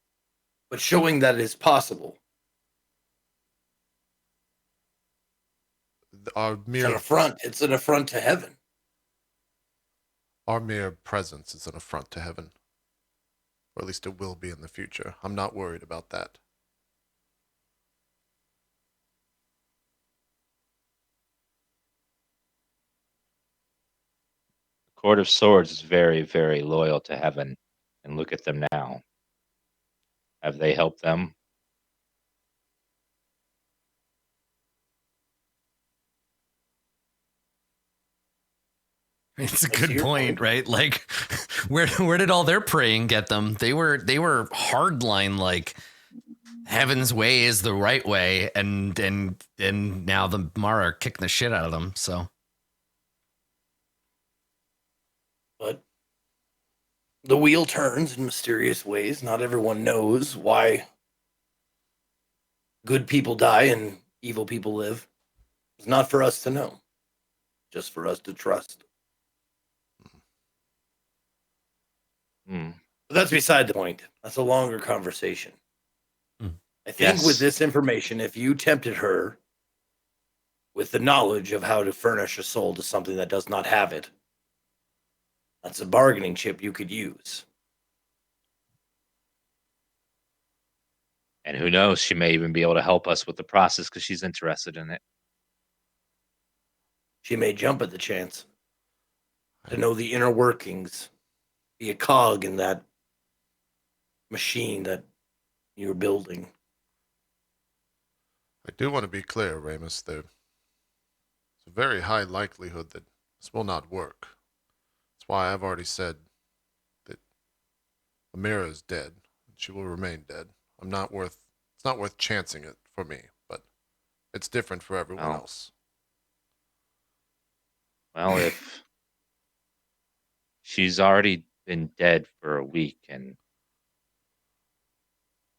but showing that it is possible. Our It's an mere, affront. It's an affront to heaven. our mere presence is an affront to heaven. Or at least it will be in the future. I'm not worried about that. Court of Swords is very, very loyal to heaven. And look at them now. Have they helped them? It's a I see good your point, point. right? Like, where did all their praying get them? They were hardline, like heaven's way is the right way, and now the Mara are kicking the shit out of them. So But the wheel turns in mysterious ways. Not everyone knows why good people die and evil people live. It's not for us to know, just for us to trust. Hmm. But that's beside the point. That's a longer conversation. Mm. I think Yes. with this information, if you tempted her with the knowledge of how to furnish a soul to something that does not have it, that's a bargaining chip you could use. And who knows? She may even be able to help us with the process because she's interested in it. She may jump at the chance to know the inner workings, be a cog in that machine that you're building. I do want to be clear, Ramus. There's a very high likelihood that this will not work. That's why I've already said that Amira is dead. And she will remain dead. It's not worth chancing it for me, but it's different for everyone Oh. else. Well, if she's already been dead for a week and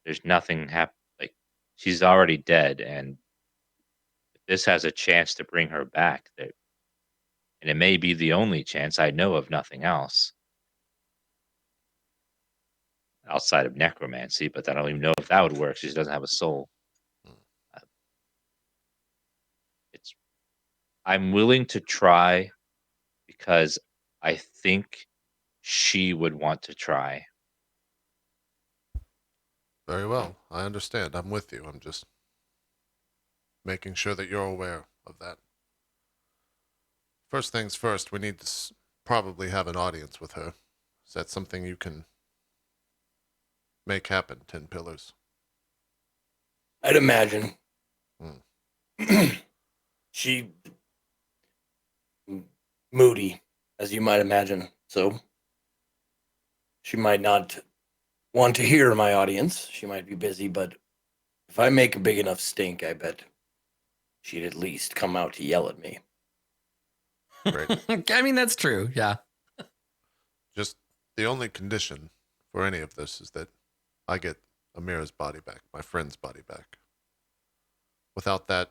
there's nothing like she's already dead, and if this has a chance to bring her back, and it may be the only chance. I know of nothing else outside of necromancy, but I don't even know if that would work. She doesn't have a soul. I'm willing to try because I think she would want to try. Very well. I understand. I'm with you. I'm just making sure that you're aware of that. First things first, we need to probably have an audience with her. Is that something you can make happen, 10 Pillars? I'd imagine. Hmm. She moody, as you might imagine. So she might not want to hear my audience. She might be busy, but if I make a big enough stink, I bet she'd at least come out to yell at me. Great. I mean, that's true. Yeah. Just the only condition for any of this is that I get Amira's body back, my friend's body back. Without that,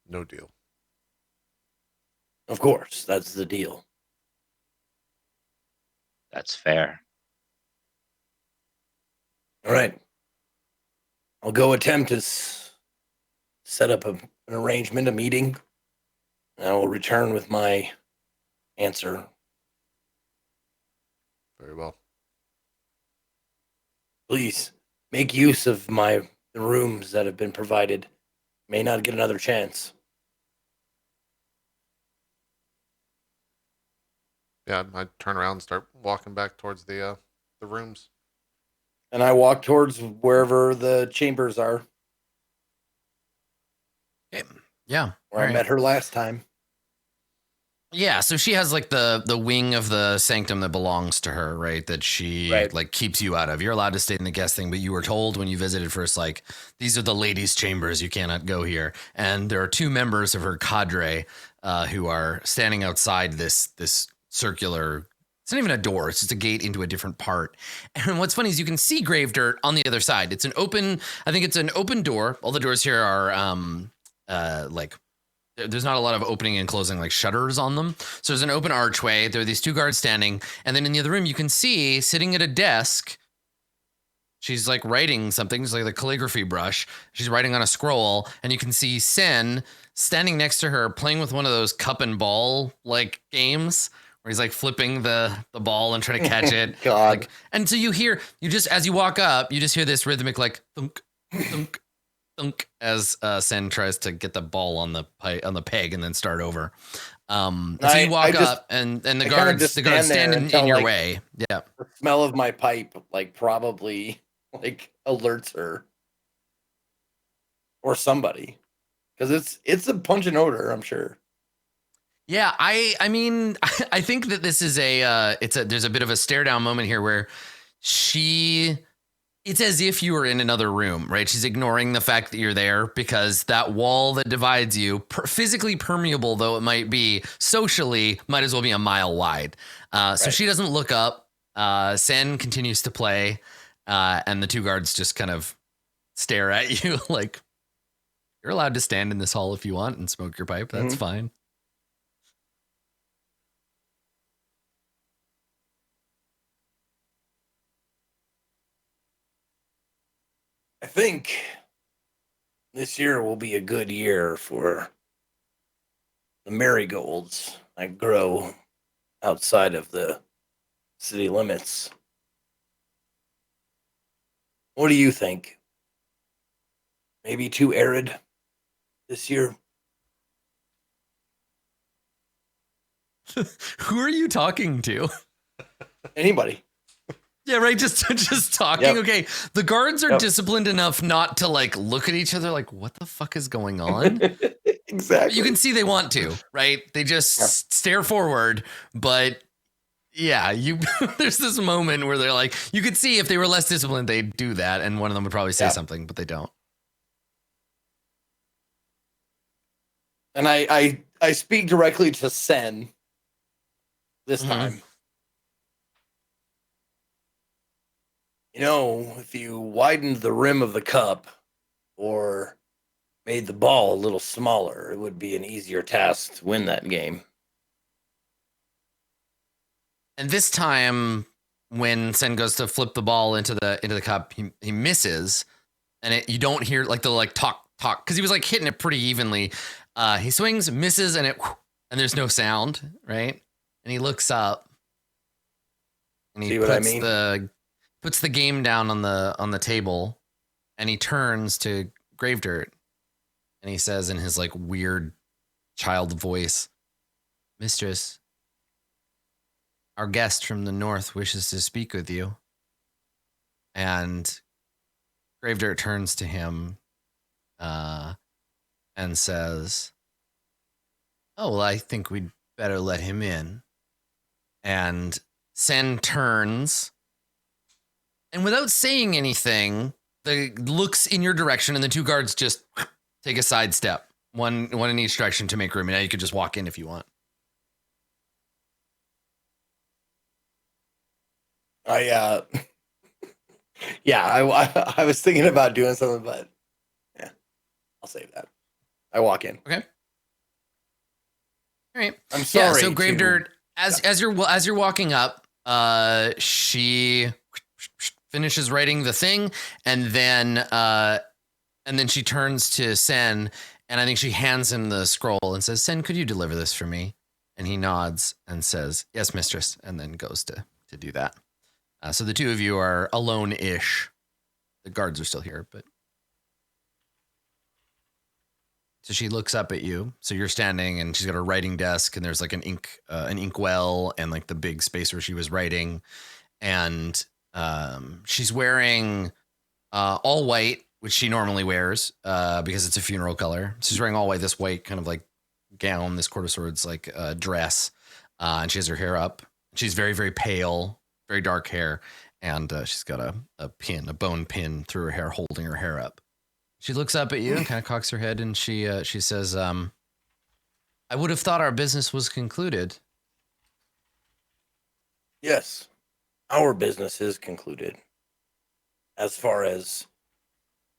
no deal. Of course, that's the deal. That's fair. All right. I'll go attempt to set up an arrangement, a meeting, and I will return with my answer. Very well. Please make use of the rooms that have been provided. May not get another chance. Yeah, I turn around and start walking back towards the rooms. And I walk towards wherever the chambers are, Yeah. where I met her last time. Yeah, so she has like the wing of the sanctum that belongs to her, right? That she Right. like keeps you out of. You're allowed to stay in the guest thing, but you were told when you visited first, like, these are the ladies' chambers. You cannot go here. And there are two members of her cadre who are standing outside this circular It's not even a door. It's just a gate into a different part. And what's funny is you can see grave dirt on the other side. It's an open, I think it's an open door. All the doors here are like, there's not a lot of opening and closing like shutters on them. So there's an open archway. There are these two guards standing. And then in the other room, you can see sitting at a desk, she's like writing something. It's like the calligraphy brush. She's writing on a scroll. And you can see Sen standing next to her playing with one of those cup and ball like games where he's like flipping the ball and trying to catch it. God. Like, and so you just as you walk up, you just hear this rhythmic like thunk, thunk, thunk as Sen tries to get the ball on the peg and then start over. So you walk up and the guards stand in your way. Yeah. The smell of my pipe like probably like alerts her or somebody because it's a pungent odor, I'm sure. Yeah, I mean, I think that this is there's a bit of a stare down moment here where it's as if you were in another room, right? She's ignoring the fact that you're there because that wall that divides you, physically permeable though it might be, socially might as well be a mile wide. So she doesn't look up. Sen continues to play, and the two guards just kind of stare at you like, you're allowed to stand in this hall if you want and smoke your pipe. That's fine. I think this year will be a good year for the marigolds that grow outside of the city limits. What do you think? Maybe too arid this year? Who are you talking to? Anybody. Yeah, right. Just talking. Yep. Okay. The guards are disciplined enough not to like look at each other like, what the fuck is going on? Exactly. You can see they want to, right? They just stare forward. But yeah, there's this moment where they're like, you could see if they were less disciplined, they'd do that. And one of them would probably say something, but they don't. And I speak directly to Sen this time. You know, if you widened the rim of the cup or made the ball a little smaller, it would be an easier task to win that game. And this time, when Sen goes to flip the ball into the cup, he misses, and you don't hear like the like talk because he was like hitting it pretty evenly. He swings, misses, and there's no sound, right? And he looks up, and he puts the game down on the table, and he turns to Gravedirt, and he says in his like weird child voice, "Mistress, our guest from the north wishes to speak with you." And Gravedirt turns to him and says, "Oh, well, I think we'd better let him in." And Sen turns, and without saying anything, looks in your direction, and the two guards just take a side step, one in each direction to make room. And now you could just walk in if you want. I was thinking about doing something, but yeah, I'll save that. I walk in. Okay. All right. I'm sorry. Yeah, so Gravedirt, as you're walking up, she finishes writing the thing, and then she turns to Sen, and I think she hands him the scroll and says, "Sen, could you deliver this for me?" And he nods and says, "Yes, mistress," and then goes to do that. So the two of you are alone-ish. The guards are still here, but so she looks up at you. So you're standing, and she's got a writing desk, and there's like an inkwell, and like the big space where she was writing, and she's wearing all white, which she normally wears because it's a funeral color. So she's wearing all white, this white kind of like gown, this quarter swords like dress, and she has her hair up. She's very, very pale, very dark hair, and she's got a bone pin through her hair, holding her hair up. She looks up at you and kind of cocks her head, and she says, "I would have thought our business was concluded." Yes, our business is concluded. As far as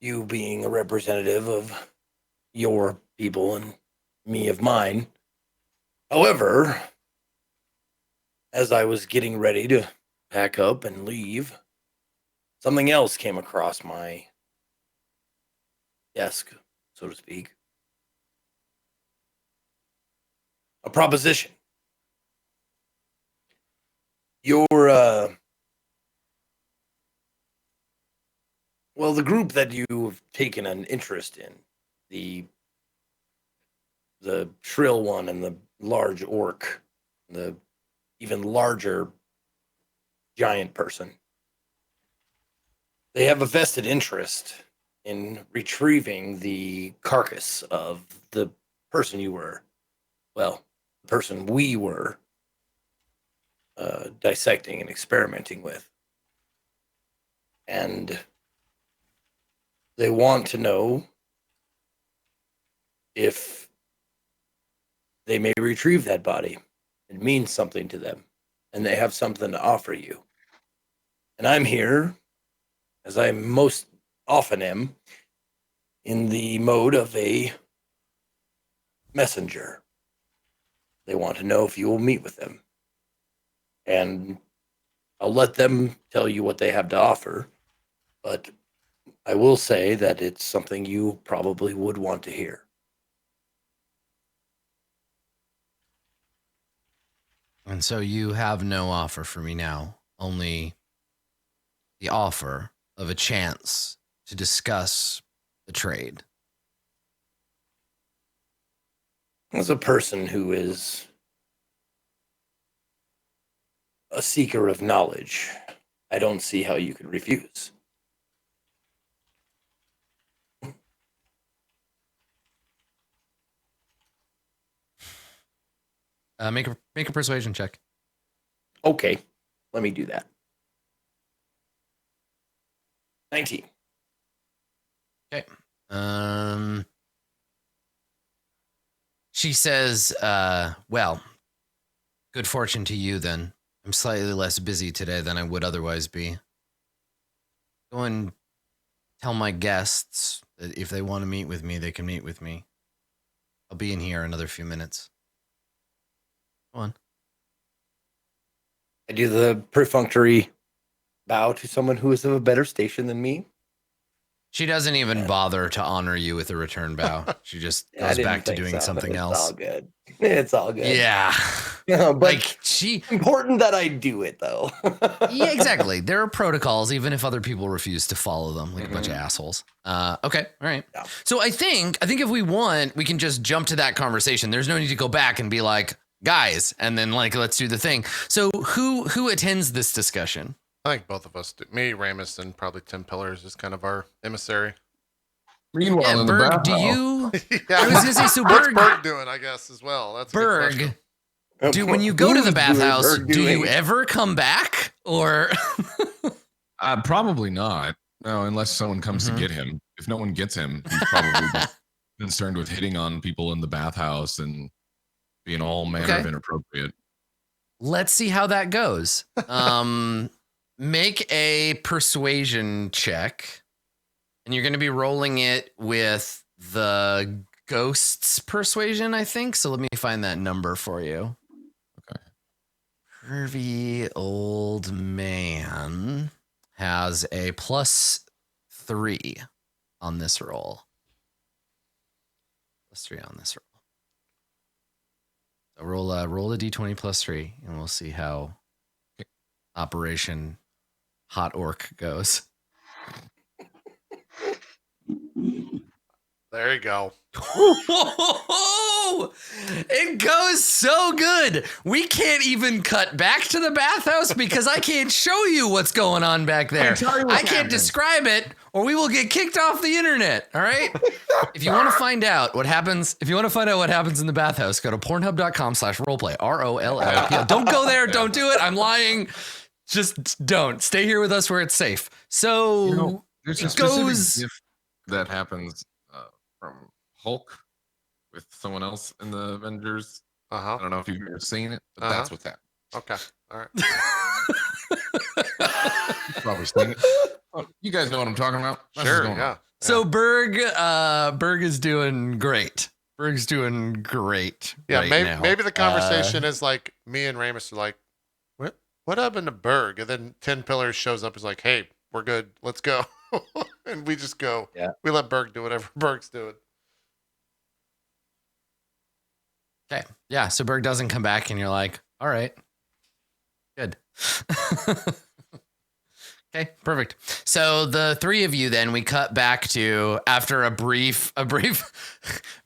you being a representative of your people and me of mine. However, as I was getting ready to pack up and leave, something else came across my desk, so to speak. A proposition. Your, well, the group that you've taken an interest in, the shrill one and the large orc, the even larger giant person, they have a vested interest in retrieving the carcass of the person you were, well, the person we were dissecting and experimenting with. And they want to know if they may retrieve that body. It means something to them, and they have something to offer you. And I'm here, as I most often am, in the mode of a messenger. They want to know if you will meet with them. And I'll let them tell you what they have to offer, but I will say that it's something you probably would want to hear. And so you have no offer for me now, only the offer of a chance to discuss the trade. As a person who is a seeker of knowledge, I don't see how you could refuse. Make a persuasion check. Okay, let me do that. 19. Okay. She says, well, good fortune to you then. I'm slightly less busy today than I would otherwise be. Go and tell my guests that if they want to meet with me, they can meet with me. I'll be in here another few minutes. Go on. I do the perfunctory bow to someone who is of a better station than me. She doesn't even bother to honor you with a return bow. She just I goes didn't back to think doing so, but something it's else. all good. It's all good. Yeah. Yeah, but Like she important that I do it though. Yeah, exactly. There are protocols, even if other people refuse to follow them, like a bunch of assholes. Okay, all right. Yeah. So I think if we want, we can just jump to that conversation. There's no need to go back and be like, guys, and then like let's do the thing. So who attends this discussion? I think both of us do. Me, Ramus, and probably Tim Pillars is kind of our emissary. Meanwhile, Yeah, in the Berg, bathhouse, do you? Yeah. I was gonna say, so What's Berg, Berg doing, I guess, as well? That's a good question. Berg, when you go to the Who's bathhouse, Berg do you doing? ever come back, or? probably not. No, unless someone comes Mhm. to get him. If no one gets him, he's probably just concerned with hitting on people in the bathhouse and being all manner of Okay. inappropriate. Let's see how that goes. Make a persuasion check, and you're going to be rolling it with the ghost's persuasion, I think. So let me find that number for you. Okay. Pervy old man has a +3 on this roll. +3 on this roll. So roll a d20 +3, and we'll see how Operation Hot Orc goes. There you go. It goes so good. We can't even cut back to the bathhouse because I can't show you what's going on back there. I can't describe it, or we will get kicked off the internet. All right. If you want to find out what happens, in the bathhouse, go to pornhub.com/roleplay. ROLLPL. Don't go there. Don't do it. I'm lying. Just don't. Stay here with us where it's safe. So There's it a specific goes. GIF that happens from Hulk with someone else in the Avengers. I Uh-huh. don't know if you've ever seen it, but Uh-huh. that's what's happening. Okay. All right. Probably seen it. Oh, you guys know what I'm talking about? That's what's Sure, going on. yeah. So Berg is doing great. Berg's doing great. Yeah, right maybe, now. maybe the conversation is like me and Ramus are like, what happened to Berg? And then 10 Pillars shows up, is like, hey, we're good, let's go. And we just go. Yeah. We let Berg do whatever Berg's doing. Okay. Yeah. So Berg doesn't come back, and you're like, all right, good. Okay, perfect. So the three of you, then we cut back to, after a brief,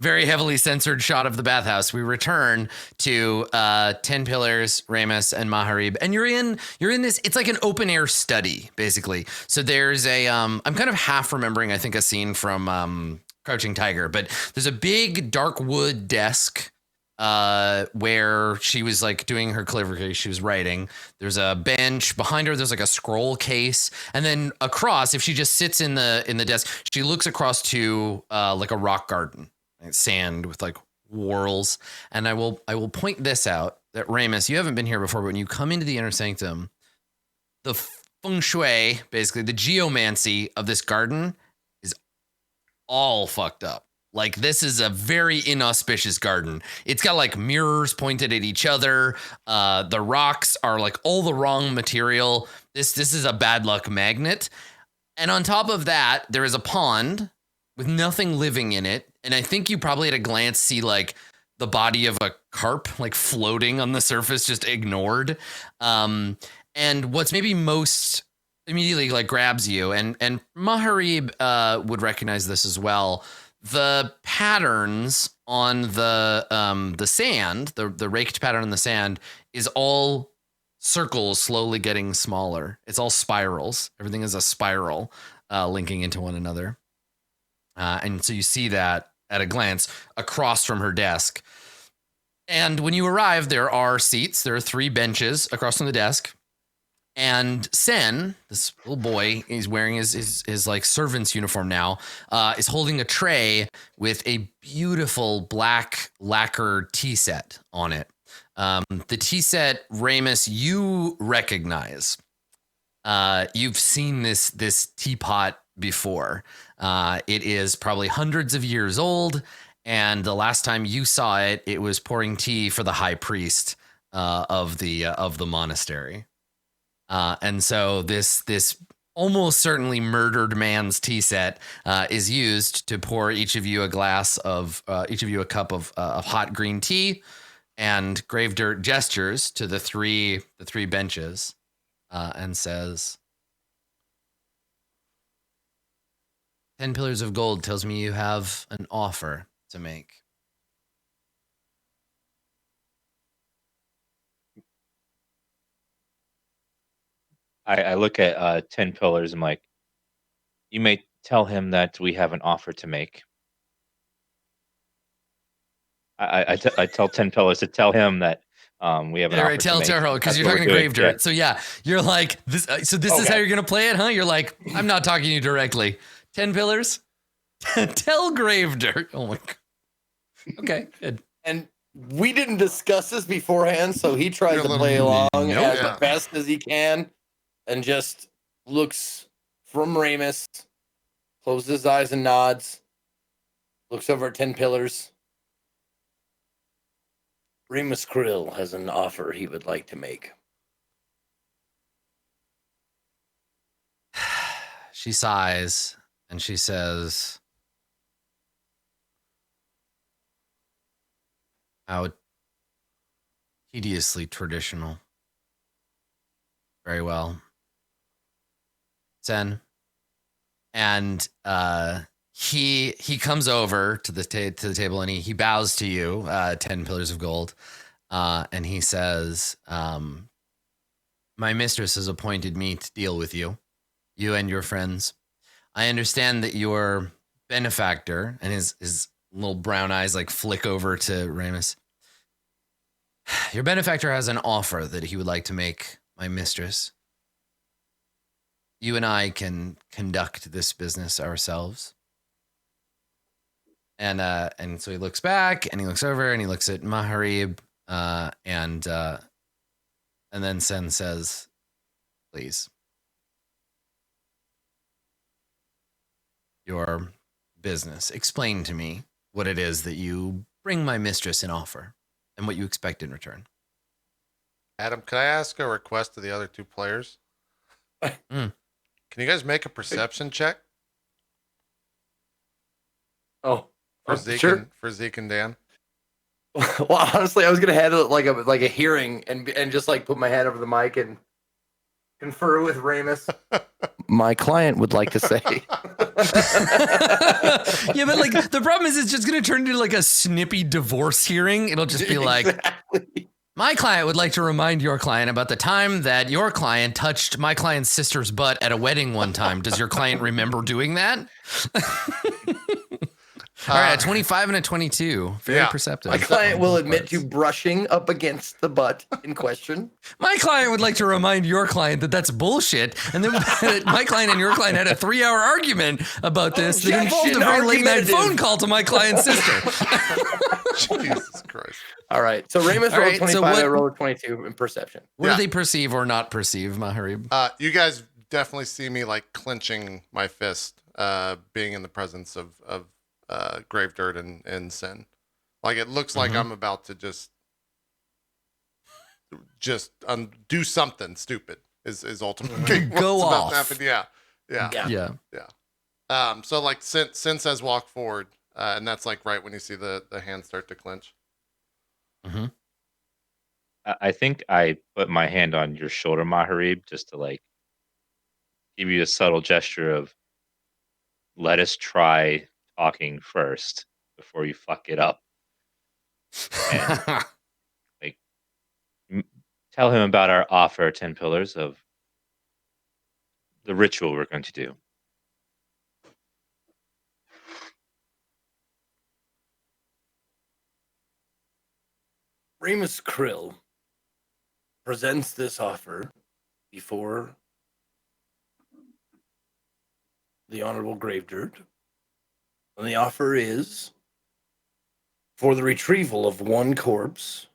very heavily censored shot of the bathhouse, we return to 10 Pillars, Ramus, and Maharib, and you're in this. It's like an open air study, basically. So there's a I'm kind of half remembering, I think, a scene from Crouching Tiger, but there's a big dark wood desk where she was like doing her calligraphy. She was writing. There's a bench behind her. There's like a scroll case, and then across, if she just sits in the desk, she looks across to like a rock garden, like sand with like whorls. And I will point this out, that Ramus, you haven't been here before, but when you come into the inner sanctum, the feng shui, basically the geomancy of this garden, is all fucked up. Like, this is a very inauspicious garden. It's got like mirrors pointed at each other. The rocks are like all the wrong material. This is a bad luck magnet. And on top of that, there is a pond with nothing living in it. And I think you probably at a glance see like the body of a carp like floating on the surface, just ignored. And what's maybe most immediately like grabs you, and Maharib would recognize this as well. The patterns on the sand, the raked pattern on the sand, is all circles slowly getting smaller. It's all spirals. Everything is a spiral linking into one another. And so you see that at a glance across from her desk. And when you arrive, there are seats. There are 3 benches across from the desk. And Sen, this little boy, he's wearing his like servant's uniform now, is holding a tray with a beautiful black lacquer tea set on it. The tea set, Ramus, you recognize. You've seen this teapot before. It is probably hundreds of years old, and the last time you saw it, it was pouring tea for the high priest of the monastery. And so this almost certainly murdered man's tea set is used to pour each of you a cup of hot green tea, and Gravedirt gestures to the three benches and says, 10 Pillars of Gold tells me you have an offer to make. I look at 10 Pillars. I'm like, you may tell him that we have an offer to make. I tell 10 Pillars to tell him that we have an offer Tell to make. her, because That's you're what talking to we're doing. Gravedirt. Yeah. So yeah, you're like this. So this is how you're gonna play it, huh? You're like, I'm not talking to you directly. 10 Pillars, tell Gravedirt. Oh my god. Okay, good. And we didn't discuss this beforehand, so he tries You're a to little- play along as Yeah. best as he can, and just looks from Ramus, closes his eyes and nods, looks over at 10 Pillars. Ramus Krill has an offer he would like to make. She sighs and she says, how tediously traditional. Very well. Sen. And he comes over to the table, and he bows to you, 10 Pillars of Gold, and he says, my mistress has appointed me to deal with you and your friends. I understand that your benefactor, and his little brown eyes like flick over to Ramus. Your benefactor has an offer that he would like to make my mistress. You and I can conduct this business ourselves. And so he looks back, and he looks over, and he looks at Maharib, and then Sen says, please. your business. Explain to me what it is that you bring my mistress in offer and what you expect in return. Adam, can I ask a request to the other two players? Mm. Can you guys make a perception check Oh, for Zeke sure. and Dan? Well, honestly, I was gonna handle it like a hearing and just like put my hand over the mic and confer with Ramus. My client would like to say. Yeah, but like the problem is it's just going to turn into like a snippy divorce hearing. It'll just be like, Exactly. my client would like to remind your client about the time that your client touched my client's sister's butt at a wedding one time. Does your client remember doing that? All right, a 25 and a 22. Very perceptive. My client will admit to brushing up against the butt in question. My client would like to remind your client that that's bullshit. And then my client and your client had a 3-hour argument about this that involved a very late night phone call to my client's sister. Jesus Christ. All right. So Ramus All rolled right, 25, so what- I rolled a 22 in perception. What do they perceive or not perceive, Maharib? You guys definitely see me like clenching my fist, being in the presence of grave dirt and sin. Like it looks like I'm about to just do something stupid. Is ultimately Go what's about off. to happen. Yeah. So like Sin says walk forward, and that's like right when you see the hands start to clench. Mm-hmm. I think I put my hand on your shoulder, Maharib, just to like give you a subtle gesture of let us try talking first before you fuck it up. And like tell him about our offer 10 pillars of the ritual we're going to do. Ramus Krill presents this offer before the Honorable Gravedirt. And the offer is for the retrieval of one corpse,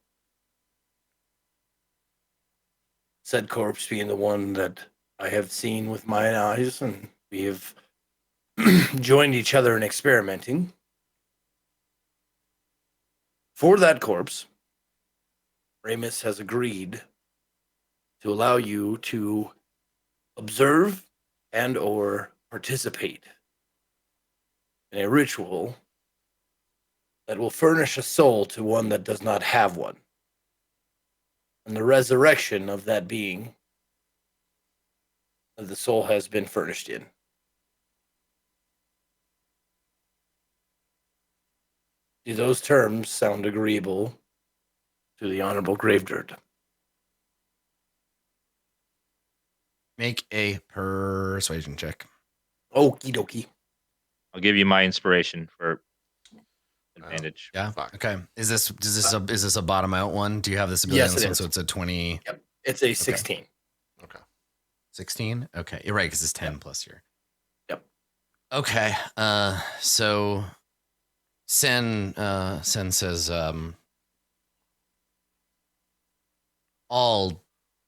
said corpse being the one that I have seen with my eyes, and we have joined each other in experimenting. For that corpse, Ramus has agreed to allow you to observe and or participate in a ritual that will furnish a soul to one that does not have one, and the resurrection of that being that the soul has been furnished in. Do those terms sound agreeable to the Honorable Gravedirt? Make a persuasion check. Okie dokie. I'll give you my inspiration for advantage. Yeah. Fuck. Okay. Is this a bottom out one? Do you have this ability Yes, on this it one? is. So it's a 20. Yep. It's a 16. 16? Okay. You're right, because it's 10 plus your. Yep. Okay. So Sen says all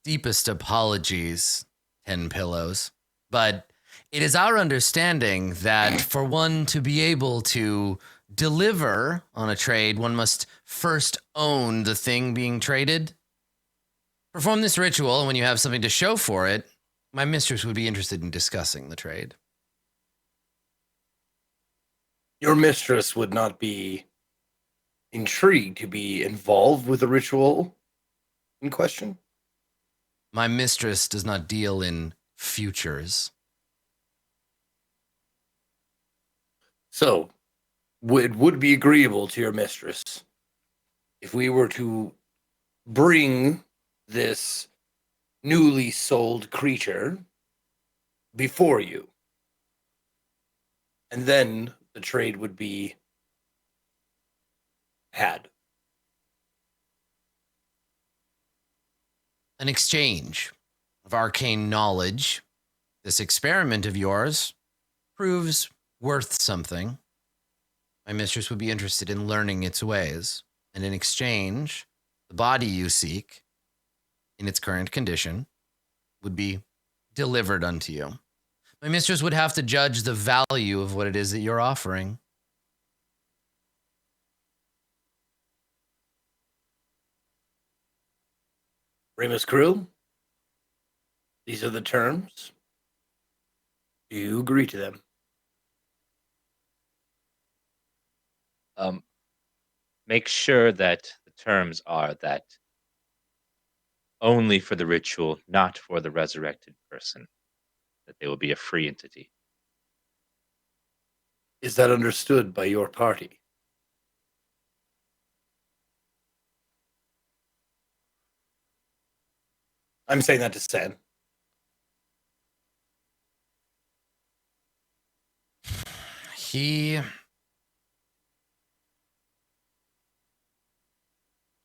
deepest apologies, 10 pillows. But it is our understanding that for one to be able to deliver on a trade, one must first own the thing being traded. Perform this ritual, and when you have something to show for it, my mistress would be interested in discussing the trade. Your mistress would not be intrigued to be involved with the ritual in question? My mistress does not deal in futures. So, it would be agreeable to your mistress if we were to bring this newly sold creature before you, and then the trade would be had. An exchange of arcane knowledge. This experiment of yours proves worth something. My mistress would be interested in learning its ways, and in exchange, the body you seek, in its current condition, would be delivered unto you. My mistress would have to judge the value of what it is that you're offering. Remus Crew, these are the terms. Do you agree to them? Make sure that the terms are that only for the ritual, not for the resurrected person, that they will be a free entity. Is that understood by your party? I'm saying that to Sen.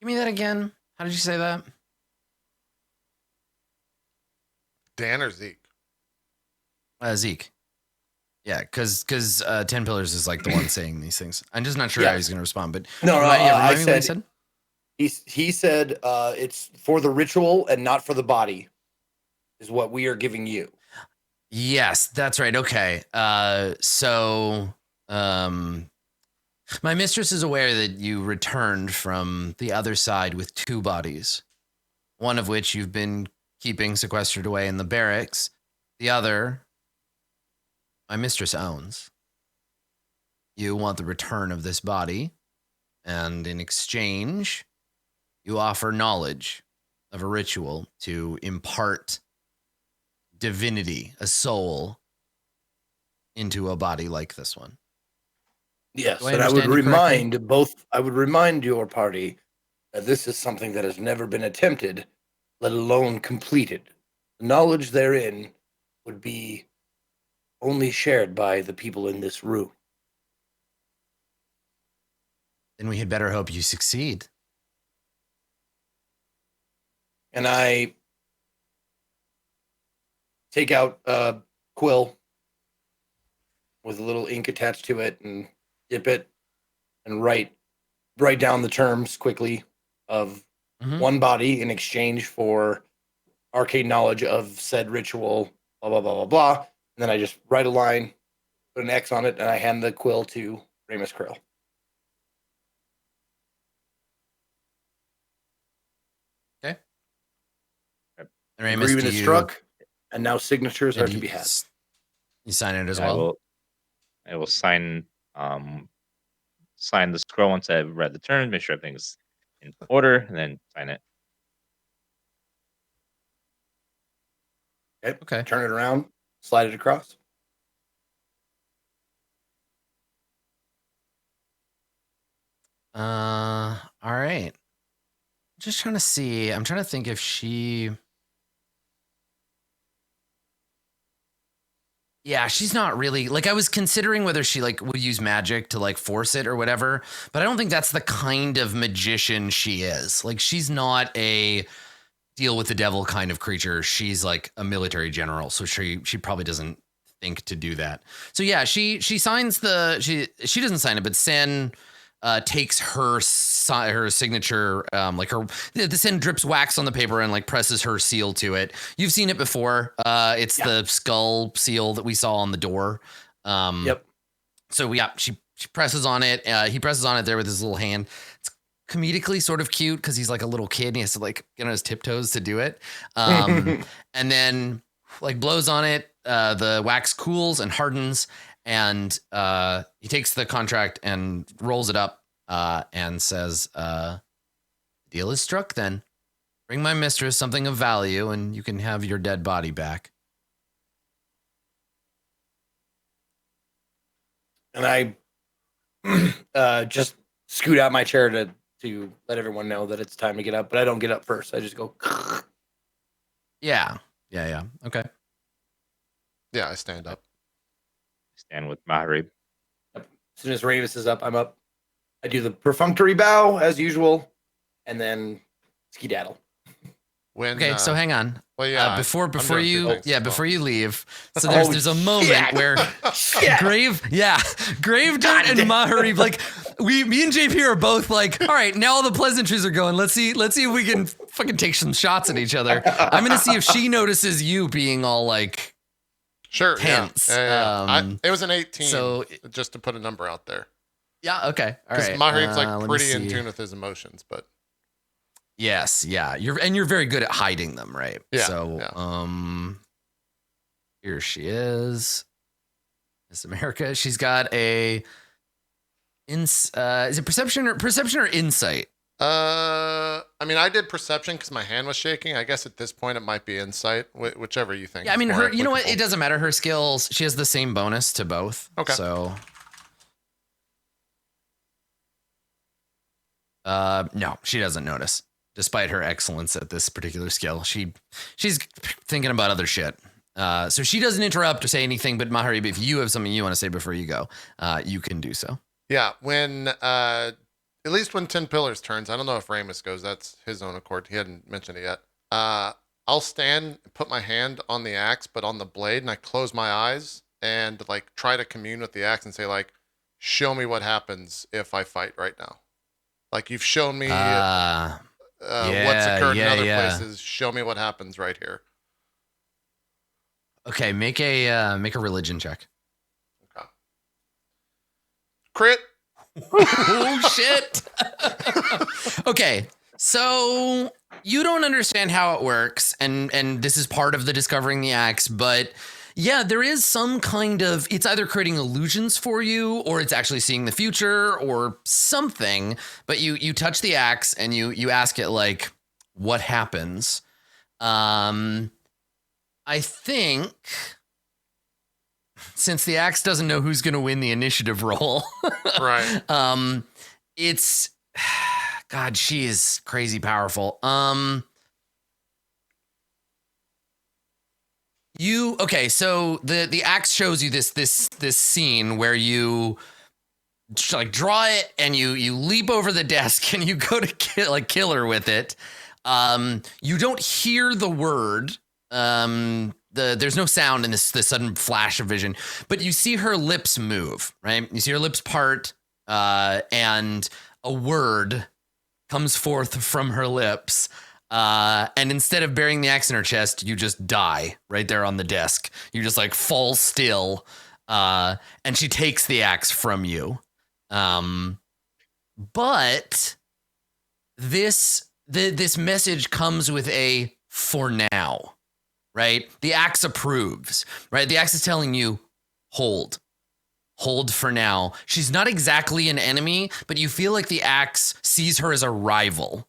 Give me that again. How did you say that? Dan or Zeke? Zeke. Yeah, because 10 Pillars is like the one saying these things. I'm just not sure Yeah. how he's going to respond, but No, remind me I what he said, said. he said it's for the ritual and not for the body, is what we are giving you. Yes, that's right. Okay. My mistress is aware that you returned from the other side with 2 bodies, one of which you've been keeping sequestered away in the barracks. The other, my mistress owns. You want the return of this body, and in exchange, you offer knowledge of a ritual to impart divinity, a soul, into a body like this one. Yes, Do I and I would understand you correctly? I would remind your party that this is something that has never been attempted, let alone completed. The knowledge therein would be only shared by the people in this room. Then we had better hope you succeed. And I take out a quill with a little ink attached to it and dip it and write down the terms quickly of one body in exchange for arcane knowledge of said ritual, blah, blah, blah, blah, blah. And then I just write a line, put an X on it, and I hand the quill to Remus Krill. Okay. Agreement is struck, and now signatures are to be had. You sign it as I well? will sign the scroll once I've read the terms, make sure everything's in order, and then sign it. Okay. Turn it around, slide it across. All right. Just trying to see. I'm trying to think if she. Yeah, she's not really like I was considering whether she like would use magic to like force it or whatever, but I don't think that's the kind of magician she is. Like she's not a deal with the devil kind of creature. She's like a military general, so she probably doesn't think to do that. So yeah, she signs she doesn't sign it, but Sen takes her signature, like the Sen drips wax on the paper and like presses her seal to it. You've seen it before. It's the skull seal that we saw on the door. Yep. So yeah, she presses on it. He presses on it there with his little hand. It's comedically sort of cute because he's like a little kid and he has to like get on his tiptoes to do it. And then like blows on it. The wax cools and hardens. And he takes the contract and rolls it up and says, deal is struck then. Bring my mistress something of value and you can have your dead body back. And I just scoot out my chair to let everyone know that it's time to get up, but I don't get up first. I just go. Yeah. Okay. Yeah, I stand up. Stand with Maharib. As soon as Ravis is up, I'm up. I do the perfunctory bow as usual, and then skedaddle. Okay, so hang on. Well, yeah, before I'm doing you two things as before well. you leave. So there's a moment where Grave Dirt and Maharib, like me and JP are both like, all right, now all the pleasantries are going. Let's see if we can fucking take some shots at each other. I'm gonna see if she notices you being all like Sure. tense. It was an 18. So just to put a number out there. yeah, okay, all Because right. Maharib's like let me pretty in see. tune with his emotions, but Yes, yeah. You're very good at hiding them, right? Yeah, So yeah. here she is. Miss America. She's got a is it perception or insight? I mean, I did perception because my hand was shaking. I guess at this point it might be insight, whichever you think. Yeah, I is mean, more her. You know what? It applicable. doesn't matter. Her skills. She has the same bonus to both. Okay. So, no, she doesn't notice, despite her excellence at this particular skill. She's thinking about other shit. So she doesn't interrupt or say anything. But Maharib, if you have something you want to say before you go, you can do so. Yeah, when at least when 10 Pillars turns, I don't know if Ramus goes. That's his own accord. He hadn't mentioned it yet. I'll stand and put my hand on the axe, but on the blade, and I close my eyes and like try to commune with the axe and say like, "Show me what happens if I fight right now. Like you've shown me what's occurred in other places. Show me what happens right here." Okay, make a religion check. Okay. Crit. Oh shit. Okay, so you don't understand how it works, and this is part of the discovering the axe, but yeah, there is some kind of, it's either creating illusions for you or it's actually seeing the future or something. But you touch the axe and you ask it like, what happens? I think since the axe doesn't know who's going to win the initiative roll, Right. It's God, she is crazy powerful. Okay, so the axe shows you this scene where you like draw it and you leap over the desk and you go to kill her with it. You don't hear the word. There's no sound in this sudden flash of vision, but you see her lips move, right? You see her lips part, and a word comes forth from her lips. And instead of burying the axe in her chest, you just die right there on the desk. You just like fall still, and she takes the axe from you. But this message comes with a for now, right? The axe approves, right? The axe is telling you, hold for now. She's not exactly an enemy, but you feel like the axe sees her as a rival.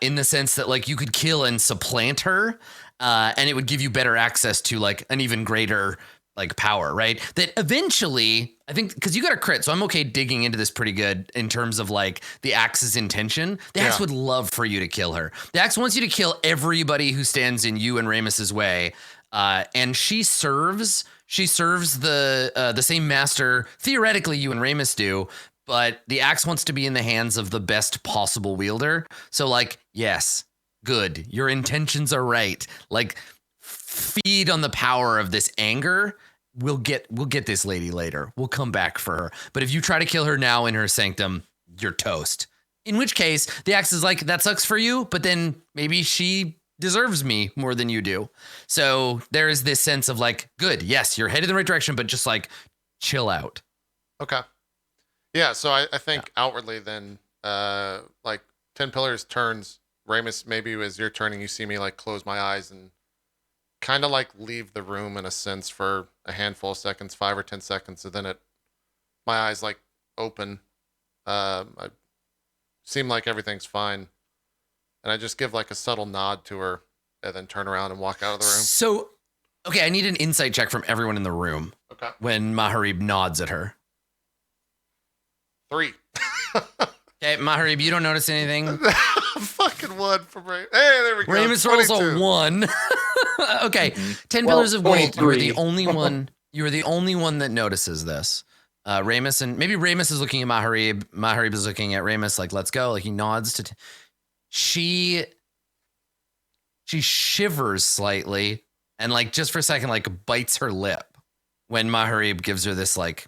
In the sense that like you could kill and supplant her, and it would give you better access to like an even greater like power, right? That eventually, I think, because you got a crit, so I'm okay digging into this pretty good in terms of like the axe's intention. The axe would love for you to kill her. The axe wants you to kill everybody who stands in you and Ramus's way, and she serves the same master theoretically you and Ramus do. But the axe wants to be in the hands of the best possible wielder. So like, yes, good. Your intentions are right. Like, feed on the power of this anger. We'll get this lady later. We'll come back for her. But if you try to kill her now in her sanctum, you're toast. In which case, the axe is like, that sucks for you, but then maybe she deserves me more than you do. So there is this sense of like, good, yes, you're headed in the right direction, but just like, chill out. Okay. Yeah, so I think outwardly then, like 10 Pillars turns, Ramus, maybe as you're turning, you see me like close my eyes and kind of like leave the room in a sense for a handful of seconds, 5 or 10 seconds. And then my eyes like open. I seem like everything's fine. And I just give like a subtle nod to her and then turn around and walk out of the room. So, okay, I need an insight check from everyone in the room. Okay. When Maharib nods at her. 3. Okay, Maharib, you don't notice anything? Fucking 1 from Ramus. Hey, there we go. Ramus rolls a 22. 1. Okay, 10 Well, pillars of gold. You are 23. the only one. You are the only one that notices this. Ramus, and maybe Ramus is looking at Maharib. Maharib is looking at Ramus like, let's go. Like he nods to. She shivers slightly and like just for a second like bites her lip when Maharib gives her this like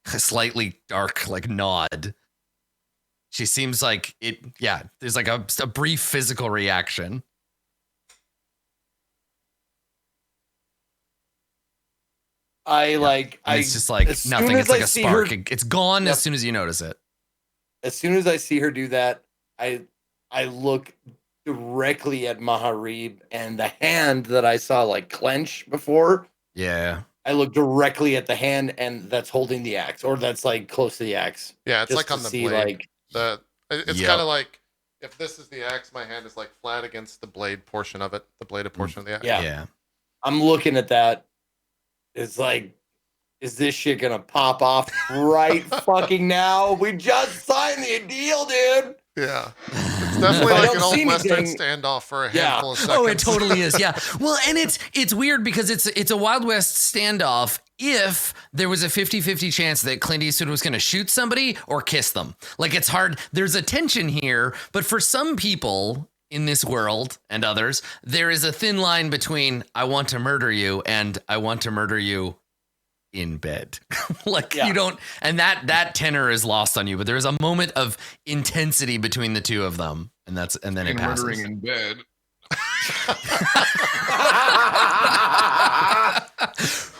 slightly dark like nod. She seems like it. Yeah, there's like a brief physical reaction. And it's just like as nothing. soon It's as like I a see spark. her- It's gone Yep. as soon as you notice it. As soon as I see her do that, I look directly at Maharib, and the hand that I saw like clench before, Yeah. I look directly at the hand and that's holding the axe, or that's like close to the axe. Yeah, it's just like to on the see, blade. like, It's Yep. kind of like if this is the axe, my hand is like flat against the blade portion of it, the bladed portion of the axe. Yeah. I'm looking at that. It's like, is this shit gonna pop off right fucking now? We just signed the deal, dude. Yeah. It's definitely If I like don't an old see Western anything- standoff for a Yeah. handful of seconds. Oh, it totally is. Yeah. Well, and it's weird because it's a Wild West standoff if there was a 50-50 chance that Clint Eastwood was going to shoot somebody or kiss them. Like, it's hard. There's a tension here, but for some people in this world and others, there is a thin line between I want to murder you and I want to murder you in bed. Like, Yeah. you don't, and that tenor is lost on you, but there's a moment of intensity between the two of them, and then it passes. Murdering in bed.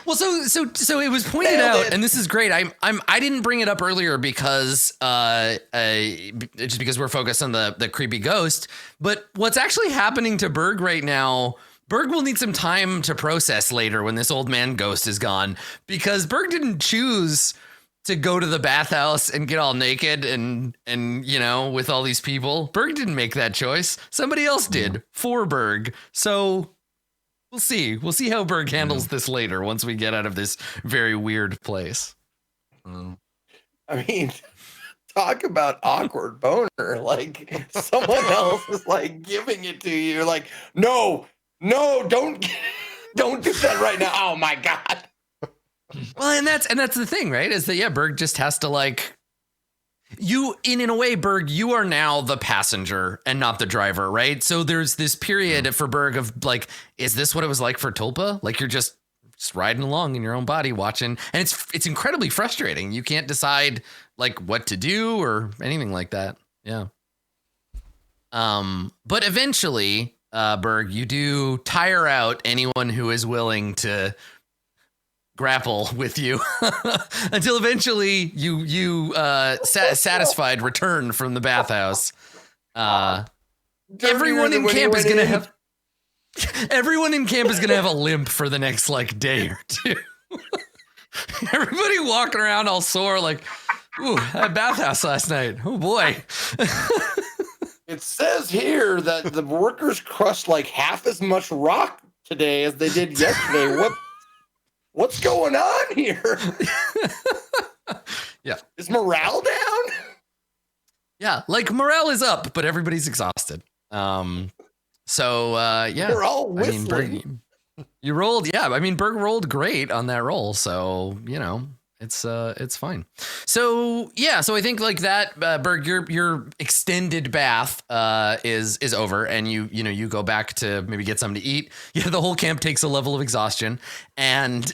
Well, so it was pointed Nailed out, it. and this is great. I didn't bring it up earlier because just because we're focused on the creepy ghost, but what's actually happening to Berg right now. Berg will need some time to process later when this old man ghost is gone, because Berg didn't choose to go to the bathhouse and get all naked and with all these people. Berg didn't make that choice. Somebody else did for Berg. So we'll see. We'll see how Berg handles this later once we get out of this very weird place. I mean, talk about awkward boner. Like, someone else is like giving it to you. You're like, no, don't do that right now. Oh my God. Well, and that's the thing, right? Is that Berg just has to like you in a way, Berg, you are now the passenger and not the driver, right? So there's this period for Berg of like, is this what it was like for Tulpa? Like, you're just riding along in your own body watching, and it's incredibly frustrating. You can't decide like what to do or anything like that. Yeah. But eventually, Berg, you do tire out anyone who is willing to grapple with you until eventually you satisfied return from the bathhouse. Everyone in camp is gonna have a limp for the next like day or two. Everybody walking around all sore, like, ooh, that bathhouse last night. Oh boy. It says here that the workers crushed like half as much rock today as they did yesterday. What's going on here? Yeah. Is morale down? Yeah, like morale is up, but everybody's exhausted. Yeah. We're all whistling. Berg, you rolled, yeah. I mean, Berg rolled great on that roll, so it's fine. So yeah, so I think like that, Berg, your extended bath is over, and you go back to maybe get something to eat. Yeah, the whole camp takes a level of exhaustion, and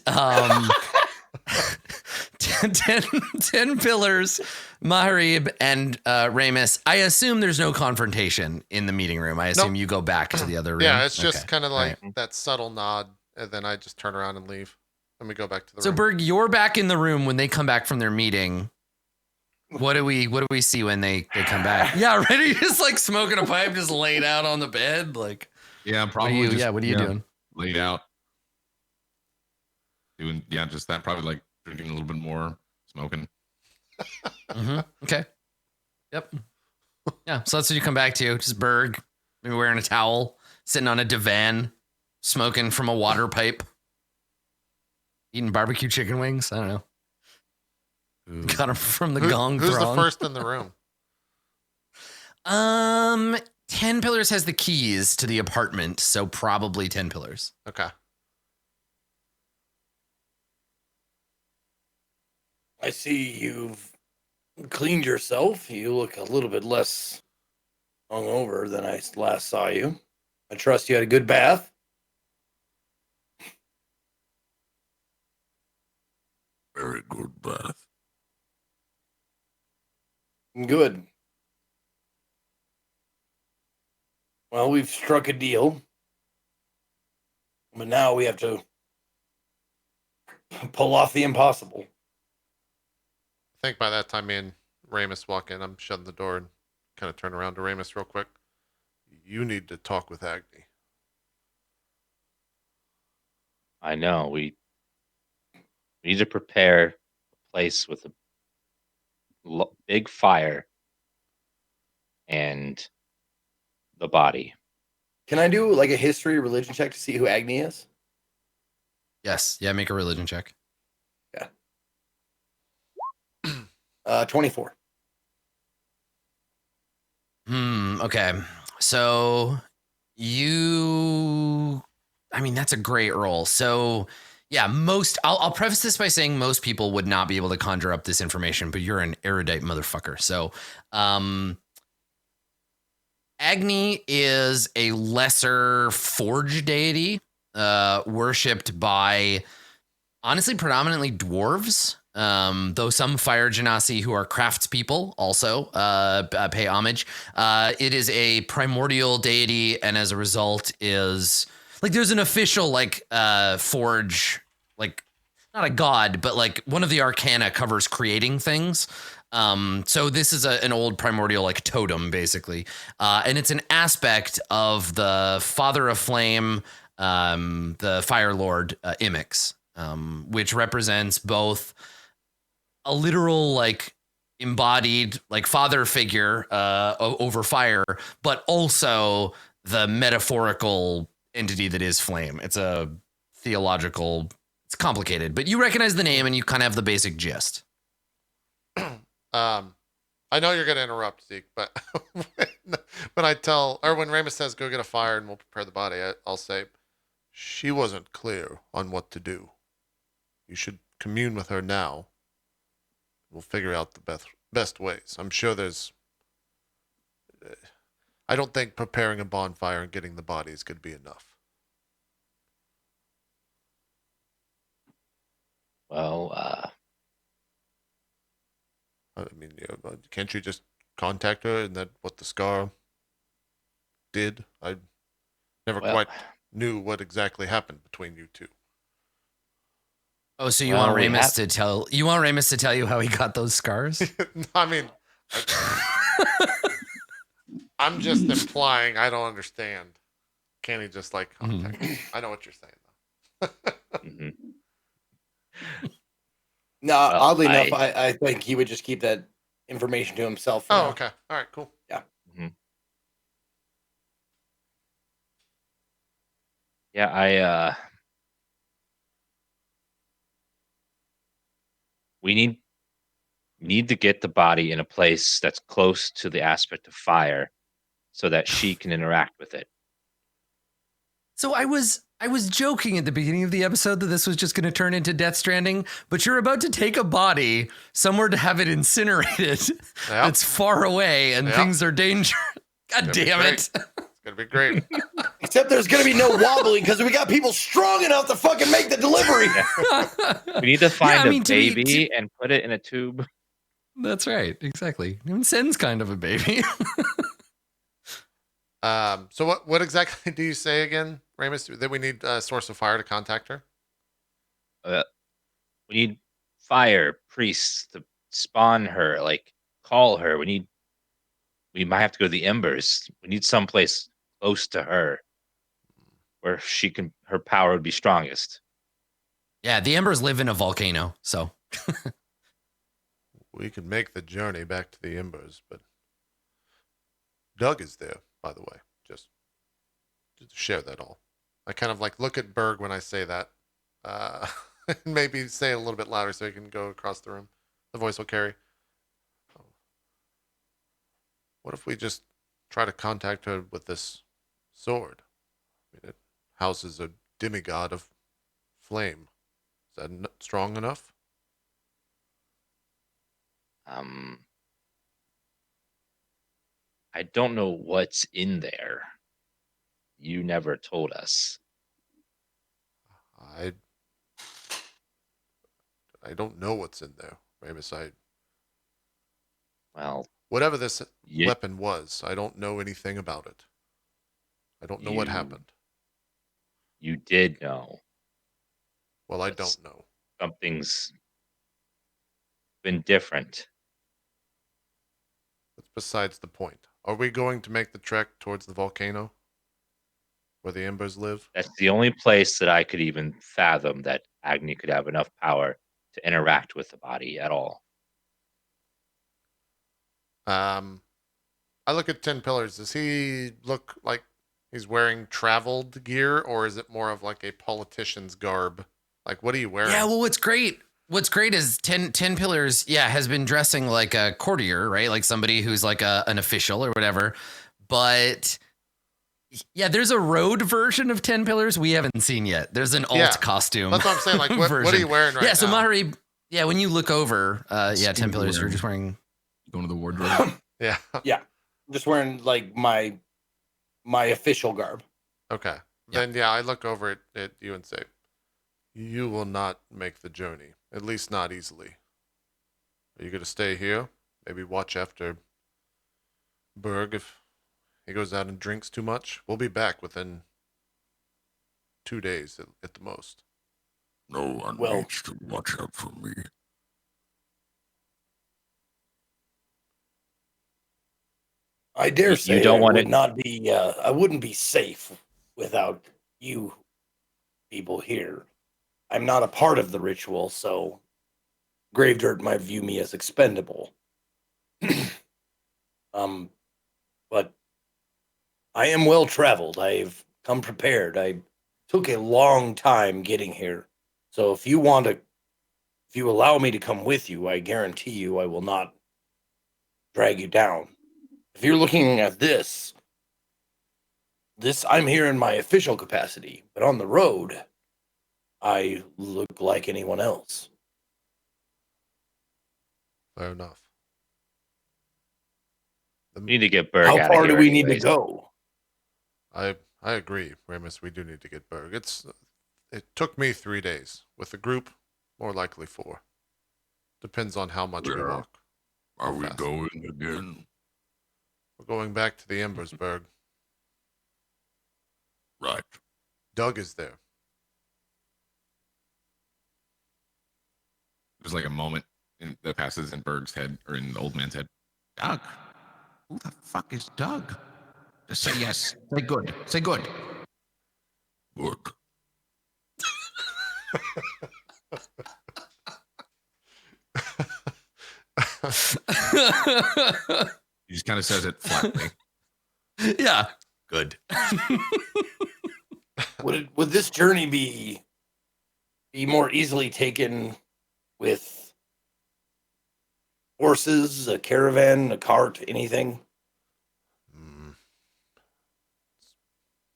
10 pillars, Maharib and Ramus. I assume there's no confrontation in the meeting room. I assume you go back to the other room. Yeah, it's just Okay. kind of All like right. that subtle nod, and then I just turn around and leave. Then we go back to the So room. Berg, you're back in the room when they come back from their meeting. What do we see when they come back? Yeah, right. Are you just like smoking a pipe, just laid out on the bed, like? Yeah, What are probably. you? just, What are you doing? Laid out. Doing just that. Probably like drinking a little bit more, smoking. Mm-hmm. Okay. Yep. Yeah. So that's what you come back to. Just Berg, maybe wearing a towel, sitting on a divan, smoking from a water pipe, eating barbecue chicken wings. I don't know. Got him from the gong Who's throng. the first in the room? 10 Pillars has the keys to the apartment, so probably 10 Pillars. Okay. I see you've cleaned yourself. You look a little bit less hungover than I last saw you. I trust you had a good bath. Very good bath. Good. Well, we've struck a deal. But now we have to Pull off the impossible. I think by that time, me and Ramus walk in. I'm shutting the door and kind of turn around to Ramus real quick. You need to talk with Agni. I know. We need to prepare a place with a big fire and the body. Can I do like a history religion check to see who Agni is? Yes. Yeah. Make a religion check. 24. Okay. So I mean, that's a great roll. So yeah, I'll preface this by saying most people would not be able to conjure up this information, but you're an erudite motherfucker. So, Agni is a lesser forge deity, worshipped by honestly predominantly dwarves. Though some fire genasi who are craftspeople also pay homage. It is a primordial deity, and as a result, is like there's an official like forge, like not a god, but like one of the arcana covers creating things. So this is an old primordial like totem, basically, and it's an aspect of the Father of Flame, the Fire Lord Imix, which represents both a literal like embodied like father figure over fire, but also the metaphorical entity that is flame. It's a theological, it's complicated, but you recognize the name and you kind of have the basic gist. I know you're going to interrupt, Zeke, but when Ramus says, go get a fire and we'll prepare the body, I'll say, she wasn't clear on what to do. You should commune with her now. We'll figure out the best ways. I'm sure there's... I don't think preparing a bonfire and getting the bodies could be enough. Well, I mean, can't you just contact her and that what the scar did? I never quite knew what exactly happened between you two. Oh, so you want Ramus to tell you how he got those scars? I mean, I'm just implying I don't understand. Can't he just like contact me? I know what you're saying though. mm-hmm. No, oddly enough, I think he would just keep that information to himself. Oh, okay. All right, cool. Yeah. Mm-hmm. Yeah, we need to get the body in a place that's close to the aspect of fire so that she can interact with it. So I was joking at the beginning of the episode that this was just going to turn into Death Stranding, but you're about to take a body somewhere to have it incinerated. Yep. It's far away and things are dangerous. God damn it. It's going to be great. Except there's going to be no wobbling because we got people strong enough to fucking make the delivery. We need to find a baby and put it in a tube. That's right. Exactly. I mean, Sen's kind of a baby. So what exactly do you say again, Ramus? That we need a source of fire to contact her? We need fire priests to spawn her, like call her. We might have to go to the embers. We need someplace close to her where her power would be strongest. Yeah, the embers live in a volcano, so we could make the journey back to the embers, but Doug is there, by the way. Just to share that all. I kind of like look at Berg when I say that. Maybe say it a little bit louder so he can go across the room. The voice will carry. What if we just try to contact her with this sword? I mean, it houses a demigod of flame. Is that strong enough? I don't know what's in there. You never told us. I don't know what's in there, Ramus. Whatever this weapon was, I don't know anything about it. I don't know what happened. You did know. Well, I don't know. something's been different. That's besides the point. Are we going to make the trek towards the volcano where the embers live? That's the only place that I could even fathom that Agni could have enough power to interact with the body at all. I look at 10 Pillars. Does he look like he's wearing traveled gear, or is it more of like a politician's garb? Like, what are you wearing? Yeah, well, what's great is 10 Pillars, has been dressing like a courtier, right? Like somebody who's like an official or whatever. But yeah, there's a road version of 10 Pillars we haven't seen yet. There's an alt costume. That's what I'm saying. Like, what are you wearing right now? Yeah, so Mahari, when you look over, 10 Pillars, you're just wearing... Going to the wardrobe. Yeah. Yeah. I'm just wearing like my official garb. Okay. Yeah. Then, I look over at you and say, you will not make the journey, at least not easily. Are you going to stay here? Maybe watch after Berg if he goes out and drinks too much? We'll be back within 2 days at the most. No one needs to watch out for me. I dare say you don't want would not be. I wouldn't be safe without you people here. I'm not a part of the ritual, so Gravedirt might view me as expendable. But I am well traveled. I've come prepared. I took a long time getting here, so if you allow me to come with you, I guarantee you I will not drag you down. If you're looking at this, I'm here in my official capacity, but on the road, I look like anyone else. Fair enough. We need to get Berg How out of far here do we need to anyways. go? I agree, Ramus. We do need to get Berg. It took me 3 days. With the group, more likely 4. Depends on how much we walk. Are we fast. going again? We're going back to the Embers, Berg. Right. Doug is there. There's like a moment that passes in Berg's head or in the old man's head. Doug? Who the fuck is Doug? Just say yes. Say good. Say good. Good. He just kind of says it flatly. Yeah, good. Would this journey be more easily taken with horses, a caravan, a cart, anything?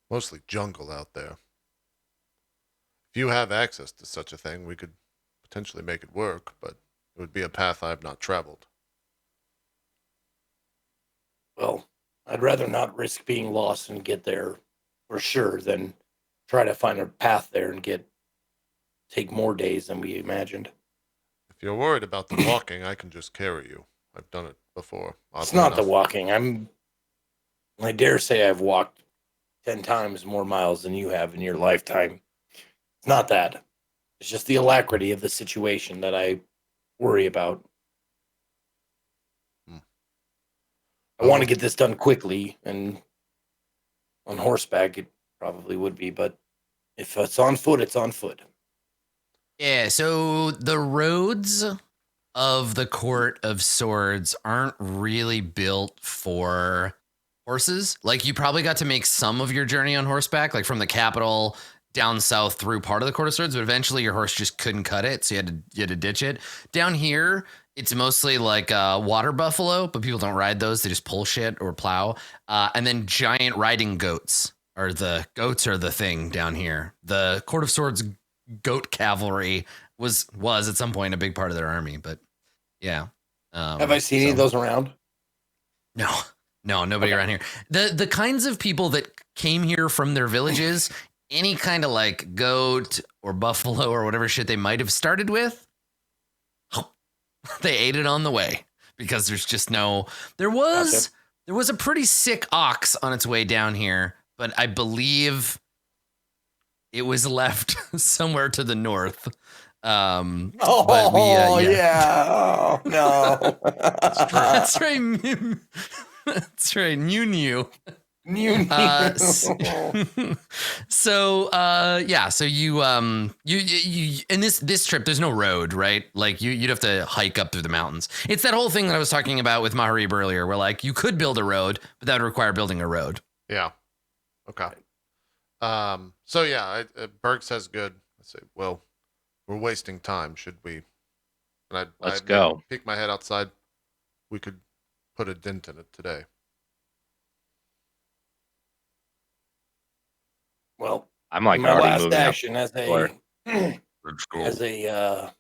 Mostly jungle out there. If you have access to such a thing, we could potentially make it work, but it would be a path I have not traveled. Well, I'd rather not risk being lost and get there for sure than try to find a path there and take more days than we imagined. If you're worried about the walking, I can just carry you. I've done it before. It's not the walking. I dare say I've walked 10 times more miles than you have in your lifetime. It's not that. It's just the alacrity of the situation that I worry about. I want to get this done quickly, and on horseback it probably would be, but if it's on foot, it's on foot. Yeah, so the roads of the Court of Swords aren't really built for horses. Like, you probably got to make some of your journey on horseback, like from the capital down south through part of the Court of Swords, but eventually your horse just couldn't cut it, so you had to ditch it. Down here, it's mostly like water buffalo, but people don't ride those. They just pull shit or plow. And then giant riding goats are the thing down here. The Court of Swords goat cavalry was at some point a big part of their army, but yeah. Have I seen any of those around? No, nobody around here. The kinds of people that came here from their villages, any kind of like goat or buffalo or whatever shit they might have started with, they ate it on the way because there's just no. There was a pretty sick ox on its way down here, but I believe it was left somewhere to the north. Oh, yeah. Oh, no. That's right. That's right. New. New. So you in this trip there's no road, right? Like you'd have to hike up through the mountains. It's that whole thing that I was talking about with Maharib earlier, where like you could build a road, but that would require building a road. Yeah. Okay. So yeah, Berg says good. I say, well, we're wasting time. Should we? And Let's I go. peek my head outside. We could put a dent in it today. Well, I'm like my already last moving up. action as Or- Let's go. a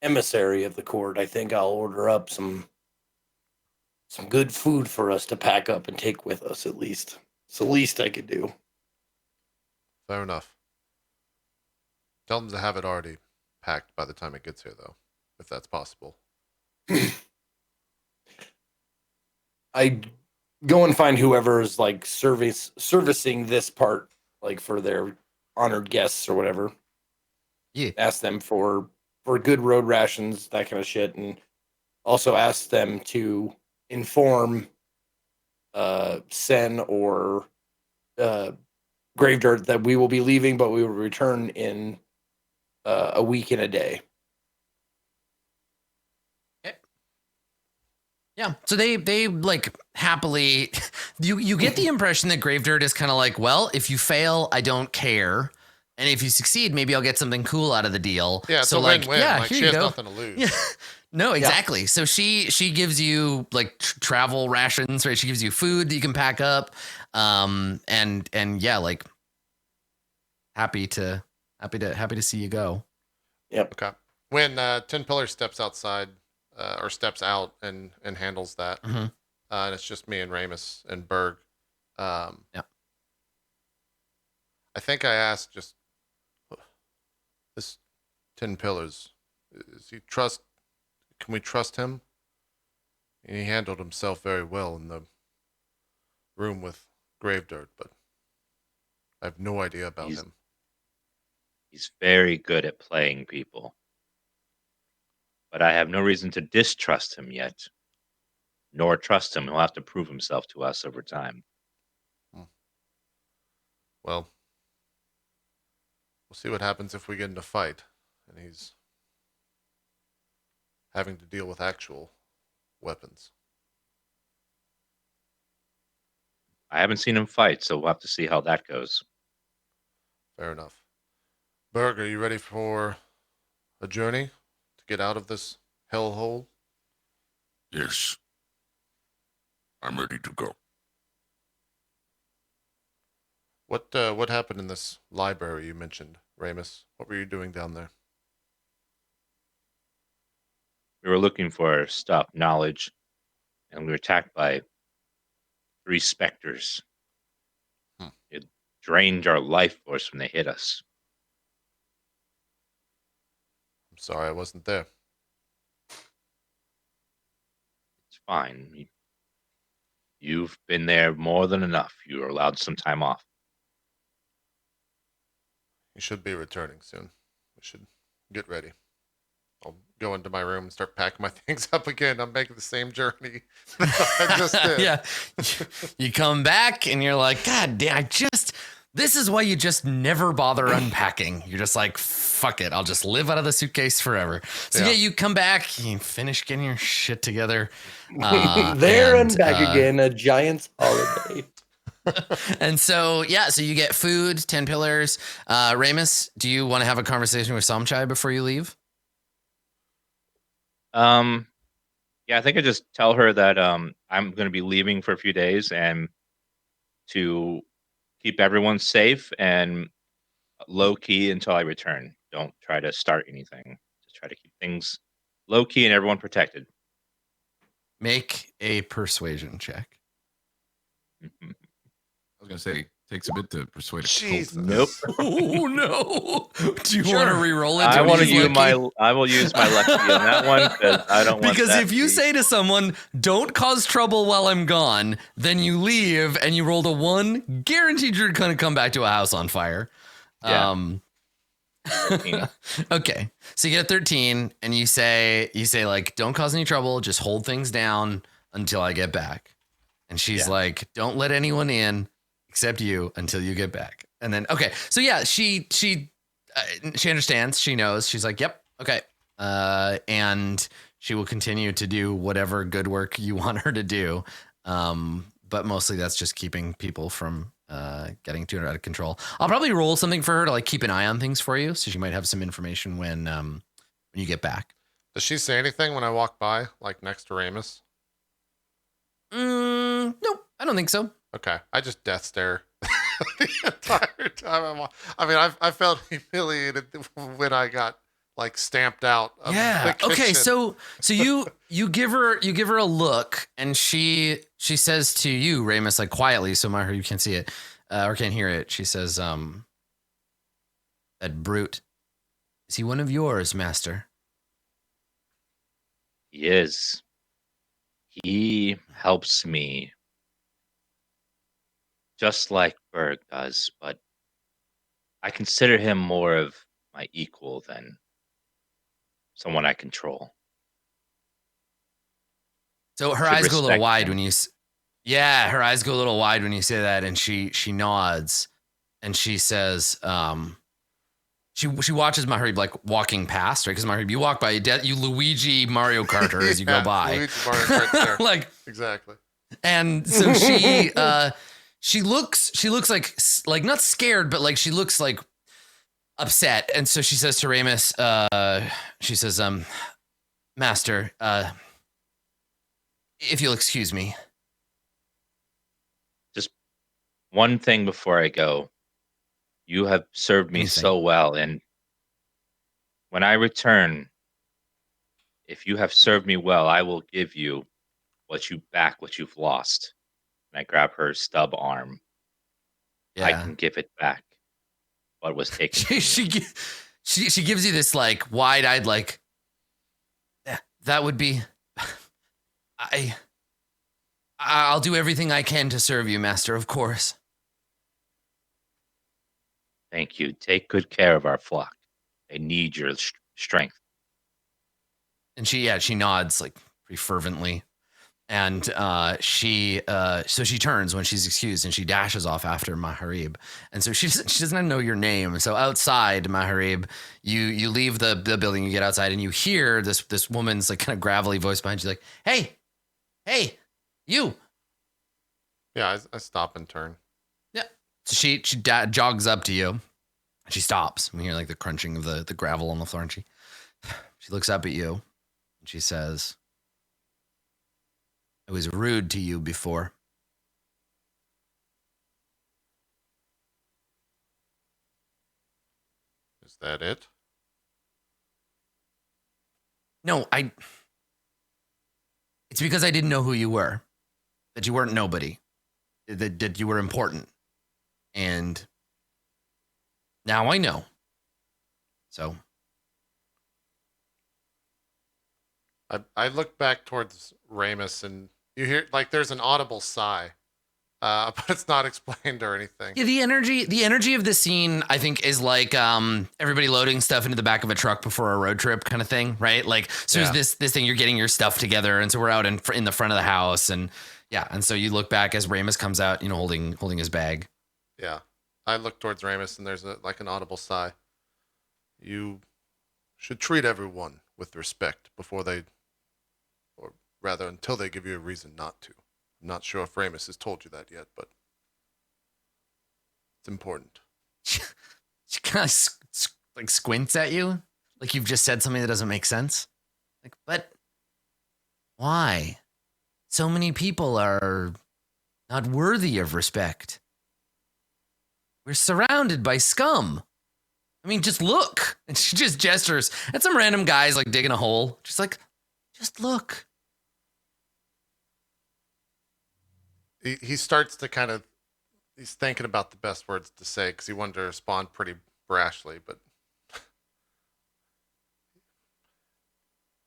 emissary of the court, I think I'll order up some good food for us to pack up and take with us. At least it's the least I could do. Fair enough. Tell them to have it already packed by the time it gets here, though, if that's possible. I go and find whoever is like servicing this part, like for their honored guests or whatever. Yeah. Ask them for good road rations, that kind of shit, and also ask them to inform Sen or Gravedirt that we will be leaving, but we will return in a week and a day. Yeah. So they like happily you get the impression that Gravedirt is kind of like, well, if you fail, I don't care. And if you succeed, maybe I'll get something cool out of the deal. Yeah, it's so a like, win-win. yeah, Like, here she you has go. nothing to lose. Yeah. No, exactly. So she gives you like travel rations, right? She gives you food that you can pack up. And yeah, like happy to see you go. Yep. Okay. When Ten Pillar steps outside or steps out and handles that, Mhm. and it's just me and Ramus and Berg. Yeah. I think I asked just this 10 Pillars. Can we trust him? And he handled himself very well in the room with Gravedirt, but I have no idea about him. He's very good at playing people. But I have no reason to distrust him yet, nor trust him. He'll have to prove himself to us over time. Well, we'll see what happens if we get in a fight and he's having to deal with actual weapons. I haven't seen him fight, so we'll have to see how that goes. Fair enough. Berg, are you ready for a journey to get out of this hellhole? Yes. I'm ready to go. What happened in this library you mentioned, Ramus? What were you doing down there? We were looking for stuff, knowledge, and we were attacked by 3 specters. It drained our life force when they hit us. I'm sorry I wasn't there. It's fine. You've been there more than enough. You were allowed some time off. You should be returning soon. We should get ready. I'll go into my room and start packing my things up again. I'm making the same journey that I just did. Yeah. You come back and you're like, God damn, this is why you just never bother unpacking. You're just like, fuck it. I'll just live out of the suitcase forever. So yeah, you come back, you finish getting your shit together. There and back again, a giant's holiday. And so, yeah, so you get food, 10 pillars. Ramus, do you want to have a conversation with Somchai before you leave? Yeah, I think I just tell her that I'm going to be leaving for a few days and to keep everyone safe and low key until I return. Don't try to start anything. Just try to keep things low key and everyone protected. Make a persuasion check. I was gonna say takes a bit to persuade a cult. Jesus. Nope. Oh no! Do you want to re-roll it? I Tony's want to use lucky? I will use my lucky on that one because I don't want Because that if to you be- say to someone, "Don't cause trouble while I'm gone," then you leave and you rolled a 1, guaranteed you're going to come back to a house on fire. Yeah. 13. Okay. So you get a 13 and you say like, don't cause any trouble. Just hold things down until I get back. And she's Yeah. like, don't let anyone in except you until you get back. And then, okay. So yeah, she understands. She knows. She's like, yep. Okay. And she will continue to do whatever good work you want her to do. But mostly that's just keeping people from getting too out of control. I'll probably roll something for her to like keep an eye on things for you, so she might have some information when you get back. Does she say anything when I walk by, like next to Ramus? Nope, I don't think so. Okay, I just death stare the entire time. I felt humiliated when I got like stamped out. Of Yeah. the Okay. kitchen. So you give her a look, and she says to you, Ramus, like quietly, so Maher, you can't see it or can't hear it. She says, "That brute, is he one of yours, master?" He is. He helps me just like Berg does, but I consider him more of my equal than someone I control. So her Should eyes go a little respect wide him. when you. Yeah, her eyes go a little wide when you say that, and she nods, and she says, She watches Maharib like walking past, right? Because Maharib, you walk by, you Luigi Mario Karter as you go by, Luigi Mario Kart there. like Exactly. And so she looks like not scared, but like she looks like upset. And so she says to Ramus, she says, Master, if you'll excuse me. Just one thing before I go. You have served me Anything. so well, and when I return, if you have served me well, I will give you what you've lost. And I grab her stub arm. I Yeah. can give it back. What was taken from me. She gives you this like wide-eyed like, that would be, I'll do everything I can to serve you, master, of course. Thank you. Take good care of our flock. They need your strength. And she nods like pretty fervently. And so she turns when she's excused, and she dashes off after Maharib. And so she doesn't know your name. So outside, Maharib, you leave the building, you get outside, and you hear this woman's like kind of gravelly voice behind you, like, hey, you. Yeah, I stop and turn. Yeah. So she jogs up to you, and she stops. We hear like the crunching of the gravel on the floor, and she looks up at you, and she says, "I was rude to you before." Is that it? No, it's because I didn't know who you were, that you weren't nobody, that you were important. And now I know. So I look back towards Ramus, and you hear like there's an audible sigh, but it's not explained or anything. yeah, the energy of the scene, I think, is like everybody loading stuff into the back of a truck before a road trip kind of thing, right? Like, so Yeah. there's this thing, you're getting your stuff together, and so we're out in the front of the house, and yeah, and so you look back as Ramus comes out, holding his bag. Yeah, I look towards Ramus, and there's like an audible sigh. You should treat everyone with respect before they, or rather, until they give you a reason not to. I'm not sure if Ramus has told you that yet, but it's important. She kind of like squints at you, like you've just said something that doesn't make sense. Like, but why? So many people are not worthy of respect. We're surrounded by scum. I mean, just look. And she just gestures at some random guys like digging a hole. Just like, just look. He starts to kind of, he's thinking about the best words to say because he wanted to respond pretty brashly, but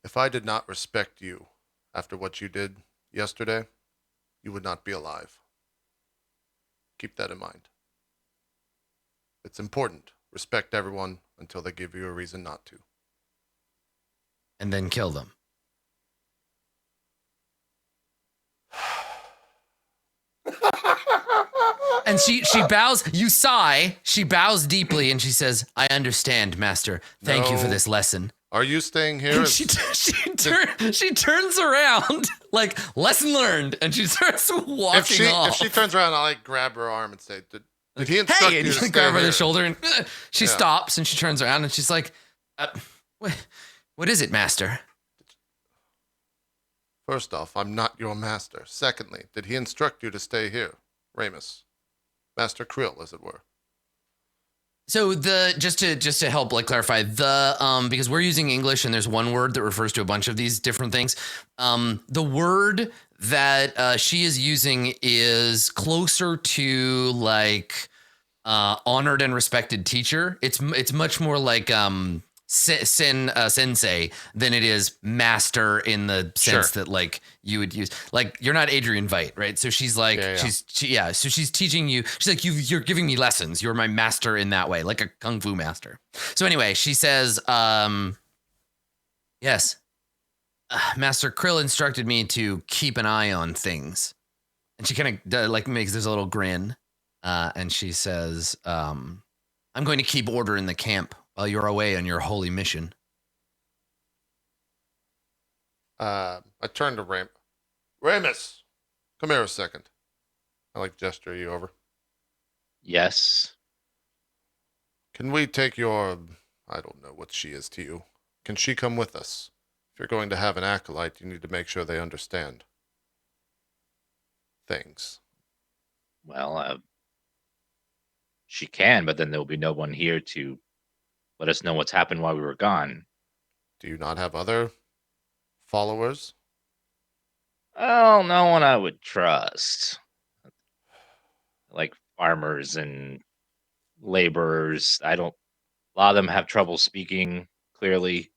if I did not respect you after what you did yesterday, you would not be alive. Keep that in mind. It's important. Respect everyone until they give you a reason not to. And then kill them. And she bows. You sigh. She bows deeply and she says, "I understand, Master. Thank you for No. this lesson." Are you staying here? And she turns around like lesson learned, and she starts walking off. If she turns around, I'll like grab her arm and say, "Did he instruct Hey, you and to you stay grab her by here?" the shoulder, and she Yeah. stops, and she turns around, and she's like, what is it, Master?" First off, I'm not your master. Secondly, did he instruct you to stay here, Ramus? Master Krill, as it were. So just to help like clarify because we're using English and there's one word that refers to a bunch of these different things. The word that she is using is closer to like honored and respected teacher. It's much more like sensei than it is master in the sense that like you would use, like you're not Adrian Veidt, right? So she's like so she's teaching you. She's like you're giving me lessons. You're my master in that way, like a kung fu master. So anyway, she says, yes, Master Krill instructed me to keep an eye on things, and she kind of like makes this little grin, and she says, I'm going to keep order in the camp while you're away on your holy mission. I turn to Ramus, come here a second. I like gesture you over. Yes. Can we take your, I don't know what she is to you. Can she come with us? If you're going to have an acolyte, you need to make sure they understand things. Well, she can, but then there will be no one here to let us know what's happened while we were gone. Do you not have other followers? Well, no one I would trust. Like farmers and laborers. A lot of them have trouble speaking clearly.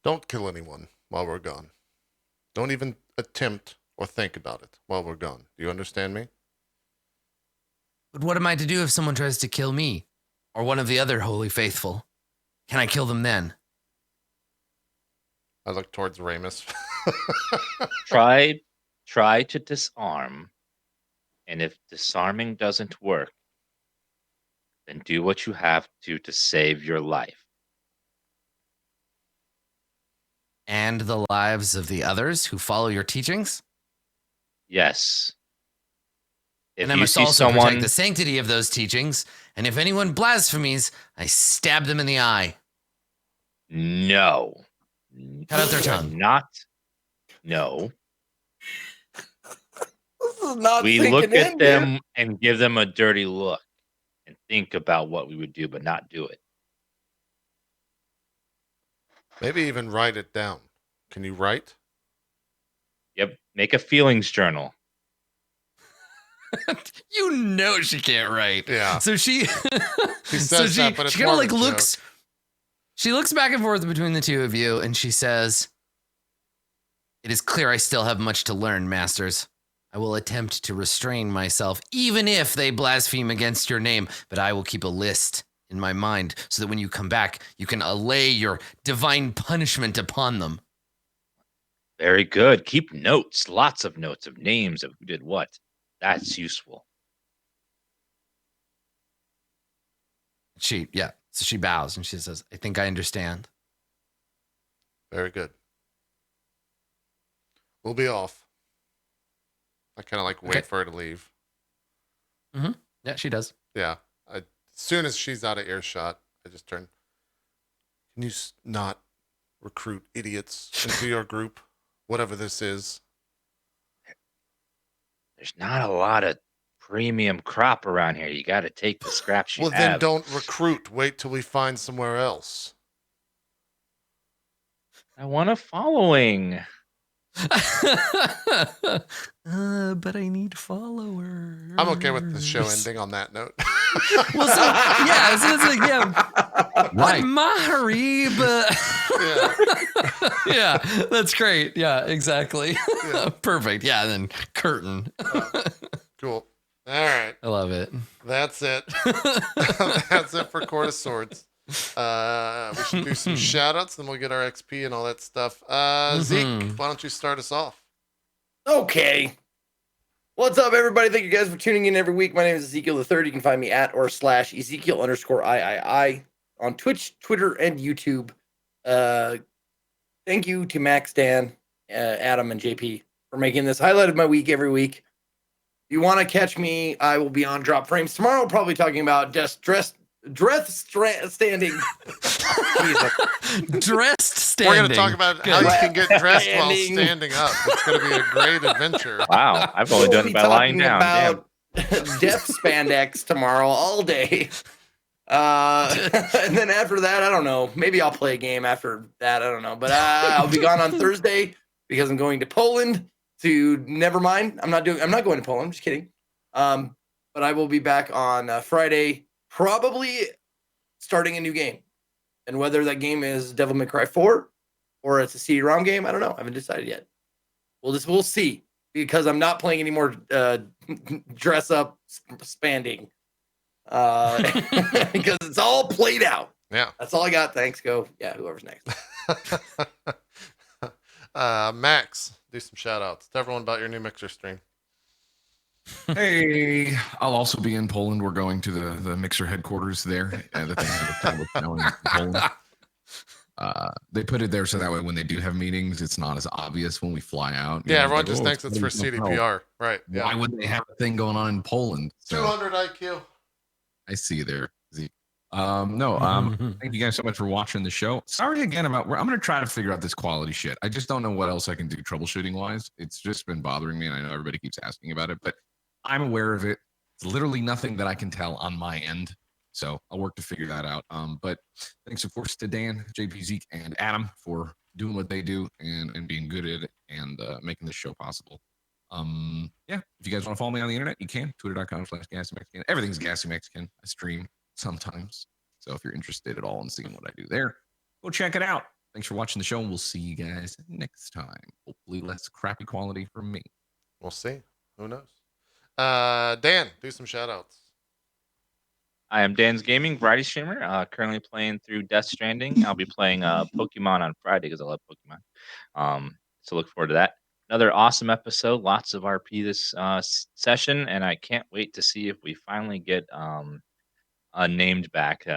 Don't kill anyone while we're gone. Don't even attempt or think about it while we're gone. Do you understand me? But what am I to do if someone tries to kill me or one of the other holy faithful? Can I kill them then? I look towards Ramus. Try to disarm, and if disarming doesn't work, then do what you have to save your life. And the lives of the others who follow your teachings? Yes. If And I you must see also someone, protect the sanctity of those teachings. And if anyone blasphemies, I stab them in the eye. no. Cut out their We are tongue. No. This is not We sinking look in, at dude. them and give them a dirty look and think about what we would do, but not do it. Maybe even write it down. Can you write? Yep. Make a feelings journal. You know she can't write. Yeah. So she She says that, but it's she kind of more like of a looks. joke. She looks back and forth between the two of you, and she says, "It is clear I still have much to learn, masters. I will attempt to restrain myself, even if they blaspheme against your name, but I will keep a list in my mind so that when you come back, you can allay your divine punishment upon them." Very good. Keep notes, lots of notes of names of who did what. That's useful. So she bows and she says, "I think I understand." Very good. We'll be off. I kind of like wait Okay. for her to leave. Yeah, she does. Yeah. As soon as she's out of earshot, I just turn. Can you not recruit idiots into your group? Whatever this is. There's not a lot of premium crop around here. You got to take the scraps you Well, have. then don't recruit. Wait till we find somewhere else. I want a following. But I need followers. I'm okay with the show ending on that note. Well, so yeah, so it's like yeah, Right. Maharib. Yeah. Yeah, that's great. Yeah, exactly. Yeah. Perfect. Yeah, then curtain. Cool. All right. I love it. That's it. That's it for Court of Swords. We should do some shout outs, then we'll get our XP and all that stuff. Zeke, why don't you start us off? Okay. What's up, everybody? Thank you guys for tuning in every week. My name is Ezekiel the Third. You can find me at or / Ezekiel_III on Twitch, Twitter, and YouTube. Thank you to Max, Dan, Adam, and JP for making this highlight of my week every week. If you want to catch me, I will be on Drop Frames tomorrow, probably talking about standing. Dressed standing. We're going to talk about how you can get dressed while standing up. It's going to be a great adventure. Wow, I've only done it by lying down. Damn. Death spandex tomorrow all day. And then after that, I don't know. Maybe I'll play a game after that. I don't know. But I'll be gone on Thursday because I'm going to Poland to never mind. I'm not going to Poland. I'm just kidding. But I will be back on Friday, probably starting a new game. And whether that game is Devil May Cry 4 or it's a CD-ROM game, I don't know. I haven't decided yet. We'll see, because I'm not playing any more dress up spanding. Because it's all played out. Yeah. That's all I got. Thanks. Go. Yeah, whoever's next. Max, do some shout outs. Tell everyone about your new Mixer stream. Hey, I'll also be in Poland. We're going to the Mixer headquarters there. The thing that in Poland. They put it there so that way when they do have meetings, it's not as obvious when we fly out. Yeah, everyone just thinks it's for CDPR. Right. Yeah. Why would they have a thing going on in Poland? So, 200 IQ. I see you there, Zeke. Thank you guys so much for watching the show. Sorry again I'm going to try to figure out this quality shit. I just don't know what else I can do troubleshooting wise. It's just been bothering me, and I know everybody keeps asking about it, but I'm aware of it. It's literally nothing that I can tell on my end, so I'll work to figure that out. But thanks, of course, to Dan, JP, Zeke, and Adam for doing what they do and being good at it and making this show possible. If you guys want to follow me on the internet, you can. Twitter.com/GassyMexican. Everything's GassyMexican. I stream sometimes. So if you're interested at all in seeing what I do there, go check it out. Thanks for watching the show, and we'll see you guys next time. Hopefully less crappy quality from me. We'll see. Who knows? Dan, do some shout outs. I am DansGaming, variety streamer, currently playing through Death Stranding. I'll be playing Pokemon on Friday because I love Pokemon. So look forward to that. Another awesome episode. Lots of RP this session, and I can't wait to see if we finally get named back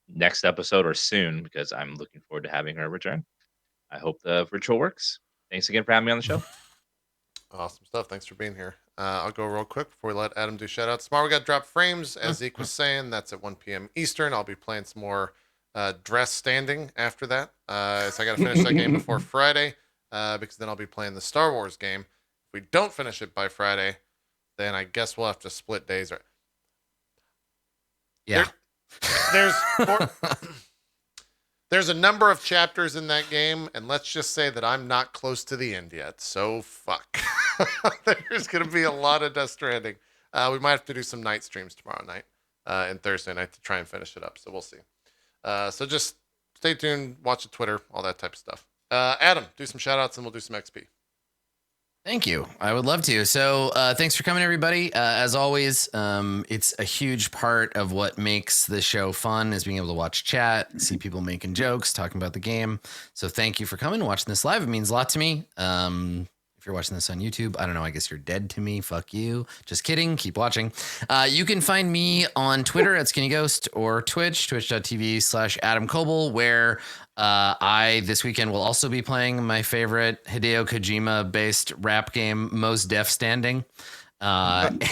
next episode or soon, because I'm looking forward to having her return. I hope the virtual works. Thanks again for having me on the show. Awesome stuff. Thanks for being here. I'll go real quick before we let Adam do shout outs. Tomorrow we got Drop Frames, as Zeke was saying. That's at 1 p.m. Eastern. I'll be playing some more dress standing after that. So I got to finish that game before Friday, because then I'll be playing the Star Wars game. If we don't finish it by Friday, then I guess we'll have to split days. Yeah. There's a number of chapters in that game, and let's just say that I'm not close to the end yet. So fuck. There's going to be a lot of Death Stranding. We might have to do some night streams tomorrow night and Thursday night to try and finish it up. So we'll see. So just stay tuned, watch the Twitter, all that type of stuff. Adam, do some shout outs and we'll do some XP. Thank you. I would love to. So thanks for coming, everybody. As always, it's a huge part of what makes the show fun is being able to watch chat, see people making jokes, talking about the game. So thank you for coming and watching this live. It means a lot to me. If you're watching this on YouTube, I don't know. I guess you're dead to me. Fuck you. Just kidding. Keep watching. You can find me on Twitter at Skinnyghost or twitch.tv/Adam Coble, where I this weekend will also be playing my favorite Hideo Kojima based rap game, Mos Def Standing. And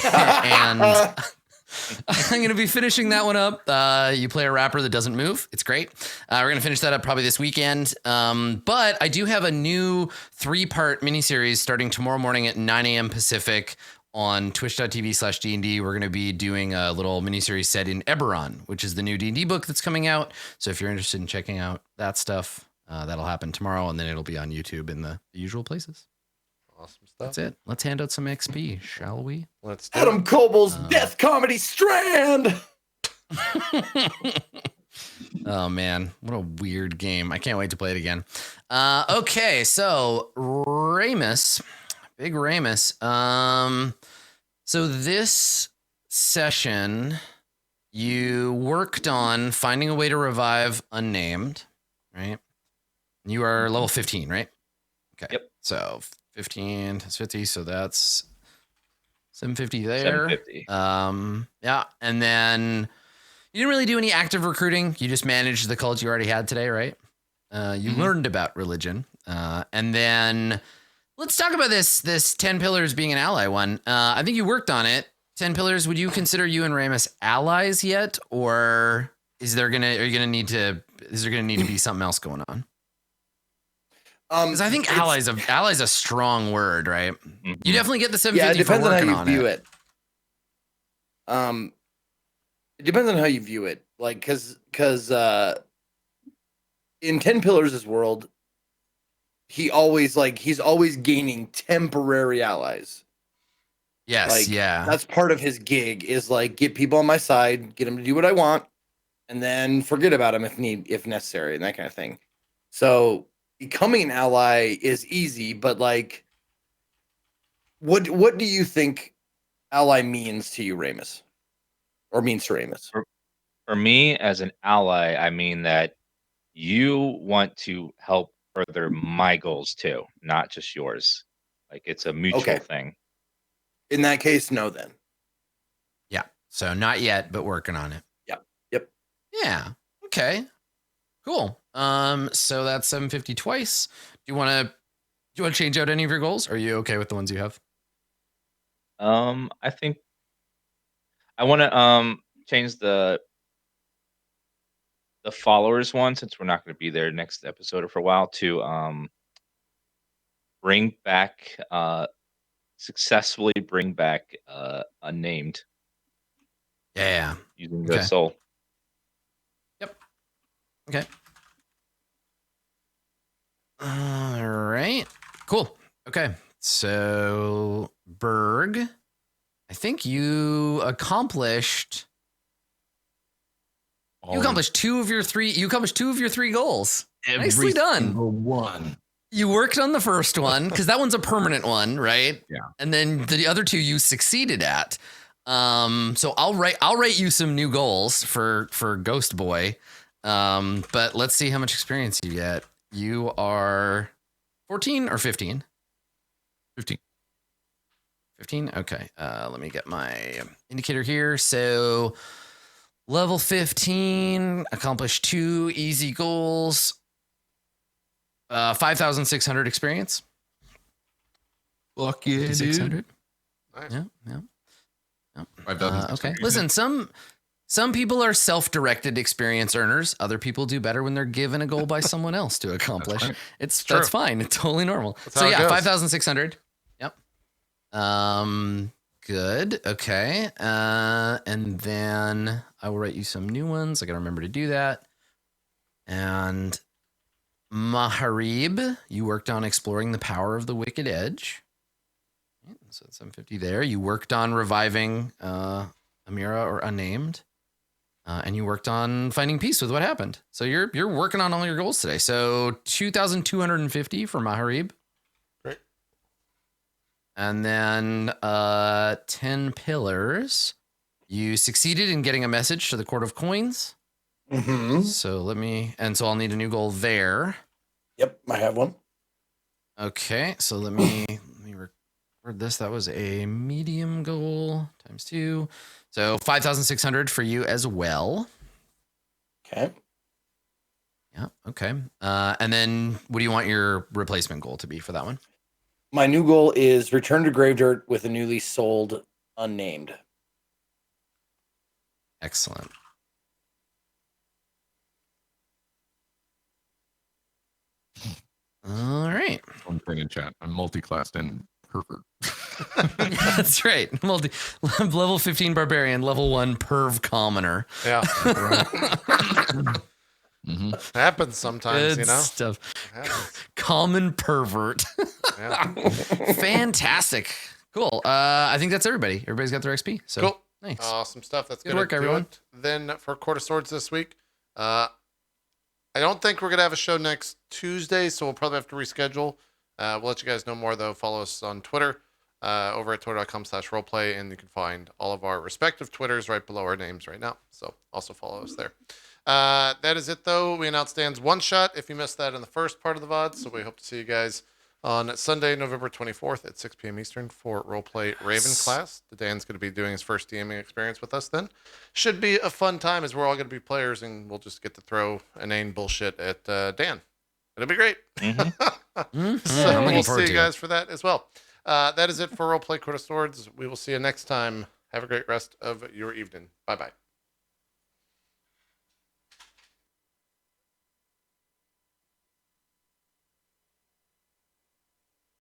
I'm going to be finishing that one up. You play a rapper that doesn't move. It's great. We're going to finish that up probably this weekend. But I do have a new 3-part miniseries starting tomorrow morning at 9 a.m. Pacific on twitch.tv/D&D. We're going to be doing a little miniseries set in Eberron, which is the new D&D book that's coming out. So if you're interested in checking out that stuff, that'll happen tomorrow, and then it'll be on YouTube in the usual places. Awesome stuff. That's it. Let's hand out some XP, shall we? Let's do Adam it. Coble's Death Comedy Strand. Oh man, what a weird game. I can't wait to play it again. Okay, so Ramus, big Ramus. So this session, you worked on finding a way to revive unnamed, right? You are level 15, right? Okay. Yep. So 15 is 50, so that's 750 there. 750. Yeah, and then you didn't really do any active recruiting. You just managed the cult you already had today, right? You learned about religion, and then let's talk about this 10 pillars being an ally one. I think you worked on it. 10 pillars. Would you consider you and Ramus allies yet, or is there gonna need to be something else going on? Because I think allies a strong word, right? You definitely get the 750 Yeah, it depends for on working how you view it. It depends on how you view it. Like, because in 10 Pillars' world, he's always gaining temporary allies. Yes, Like, yeah. that's part of his gig is like get people on my side, get them to do what I want, and then forget about them if necessary, and that kind of thing. So becoming an ally is easy, but like, what do you think ally means to you, Ramus, or means to Ramus? For me, as an ally, I mean that you want to help further my goals too, not just yours. Like it's a mutual Okay. thing. In that case, no. Then. Yeah. So not yet, but working on it. Yep. Yeah. Okay. Cool. So that's 750 twice. Do you want to change out any of your goals? Are you okay with the ones you have? I think I want to change the followers one, since we're not going to be there next episode or for a while, to bring back successfully bring back unnamed Yeah. using Okay. the soul. Yep. Okay. All right. Cool. Okay. So Berg, I think you accomplished. You accomplished two of your three goals. Nicely done. One. You worked on the first one because that one's a permanent one, right? Yeah. And then the other two you succeeded at. So I'll write you some new goals for Ghost Boy. But let's see how much experience you get. You are 14 or 15? 15. 15? Okay. Let me get my indicator here. So level 15, accomplished 2 easy goals. 5,600 experience. Fuck yeah, 600. Nice. Yeah. 5,000. Okay. Listen, some people are self-directed experience earners. Other people do better when they're given a goal by someone else to accomplish. right. That's fine. It's totally normal. That's So how it yeah, goes. 5,600. Yep. Good. Okay. And then I will write you some new ones. I gotta remember to do that. And Maharib, you worked on exploring the power of the Wicked Edge. So that's 750 there. You worked on reviving Amira or Unnamed. And you worked on finding peace with what happened. So you're working on all your goals today. So 2,250 for Maharib. Great. And then 10 pillars. You succeeded in getting a message to the Court of Coins. Mm-hmm. So I'll need a new goal there. Yep, I have one. Okay, so let me record this. That was a medium goal times 2. So 5,600 for you as well. Okay. Yeah, okay. And then what do you want your replacement goal to be for that one? My new goal is return to Grave Dirt with a newly sold unnamed. Excellent. All right. One thing in chat. I'm multi-classed and pervert. That's right. Level 15 barbarian, level 1 perv commoner. Yeah. Mm-hmm. Happens sometimes, Good you know? stuff. It happens. Common pervert. Yeah. Fantastic. Cool. I think that's everybody. Everybody's got their XP. So Cool. nice. Awesome stuff. That's Good gonna work, do everyone. it. Then for Court of Swords this week, I don't think we're gonna have a show next Tuesday, so we'll probably have to reschedule. We'll let you guys know more though. Follow us on Twitter. over at twitter.com/roleplay, and you can find all of our respective Twitters right below our names right now. So also follow us there. That is it, though. We announced Dan's one shot if you missed that in the first part of the VOD. So we hope to see you guys on Sunday, November 24th at 6 p.m. Eastern for Roleplay Raven class. Dan's going to be doing his first DMing experience with us then. Should be a fun time as we're all going to be players and we'll just get to throw inane bullshit at Dan. It'll be great. I'm So looking we'll forward see to you it. guys for that as well. That is it for Roleplay Court of Swords. We will see you next time. Have a great rest of your evening. Bye-bye.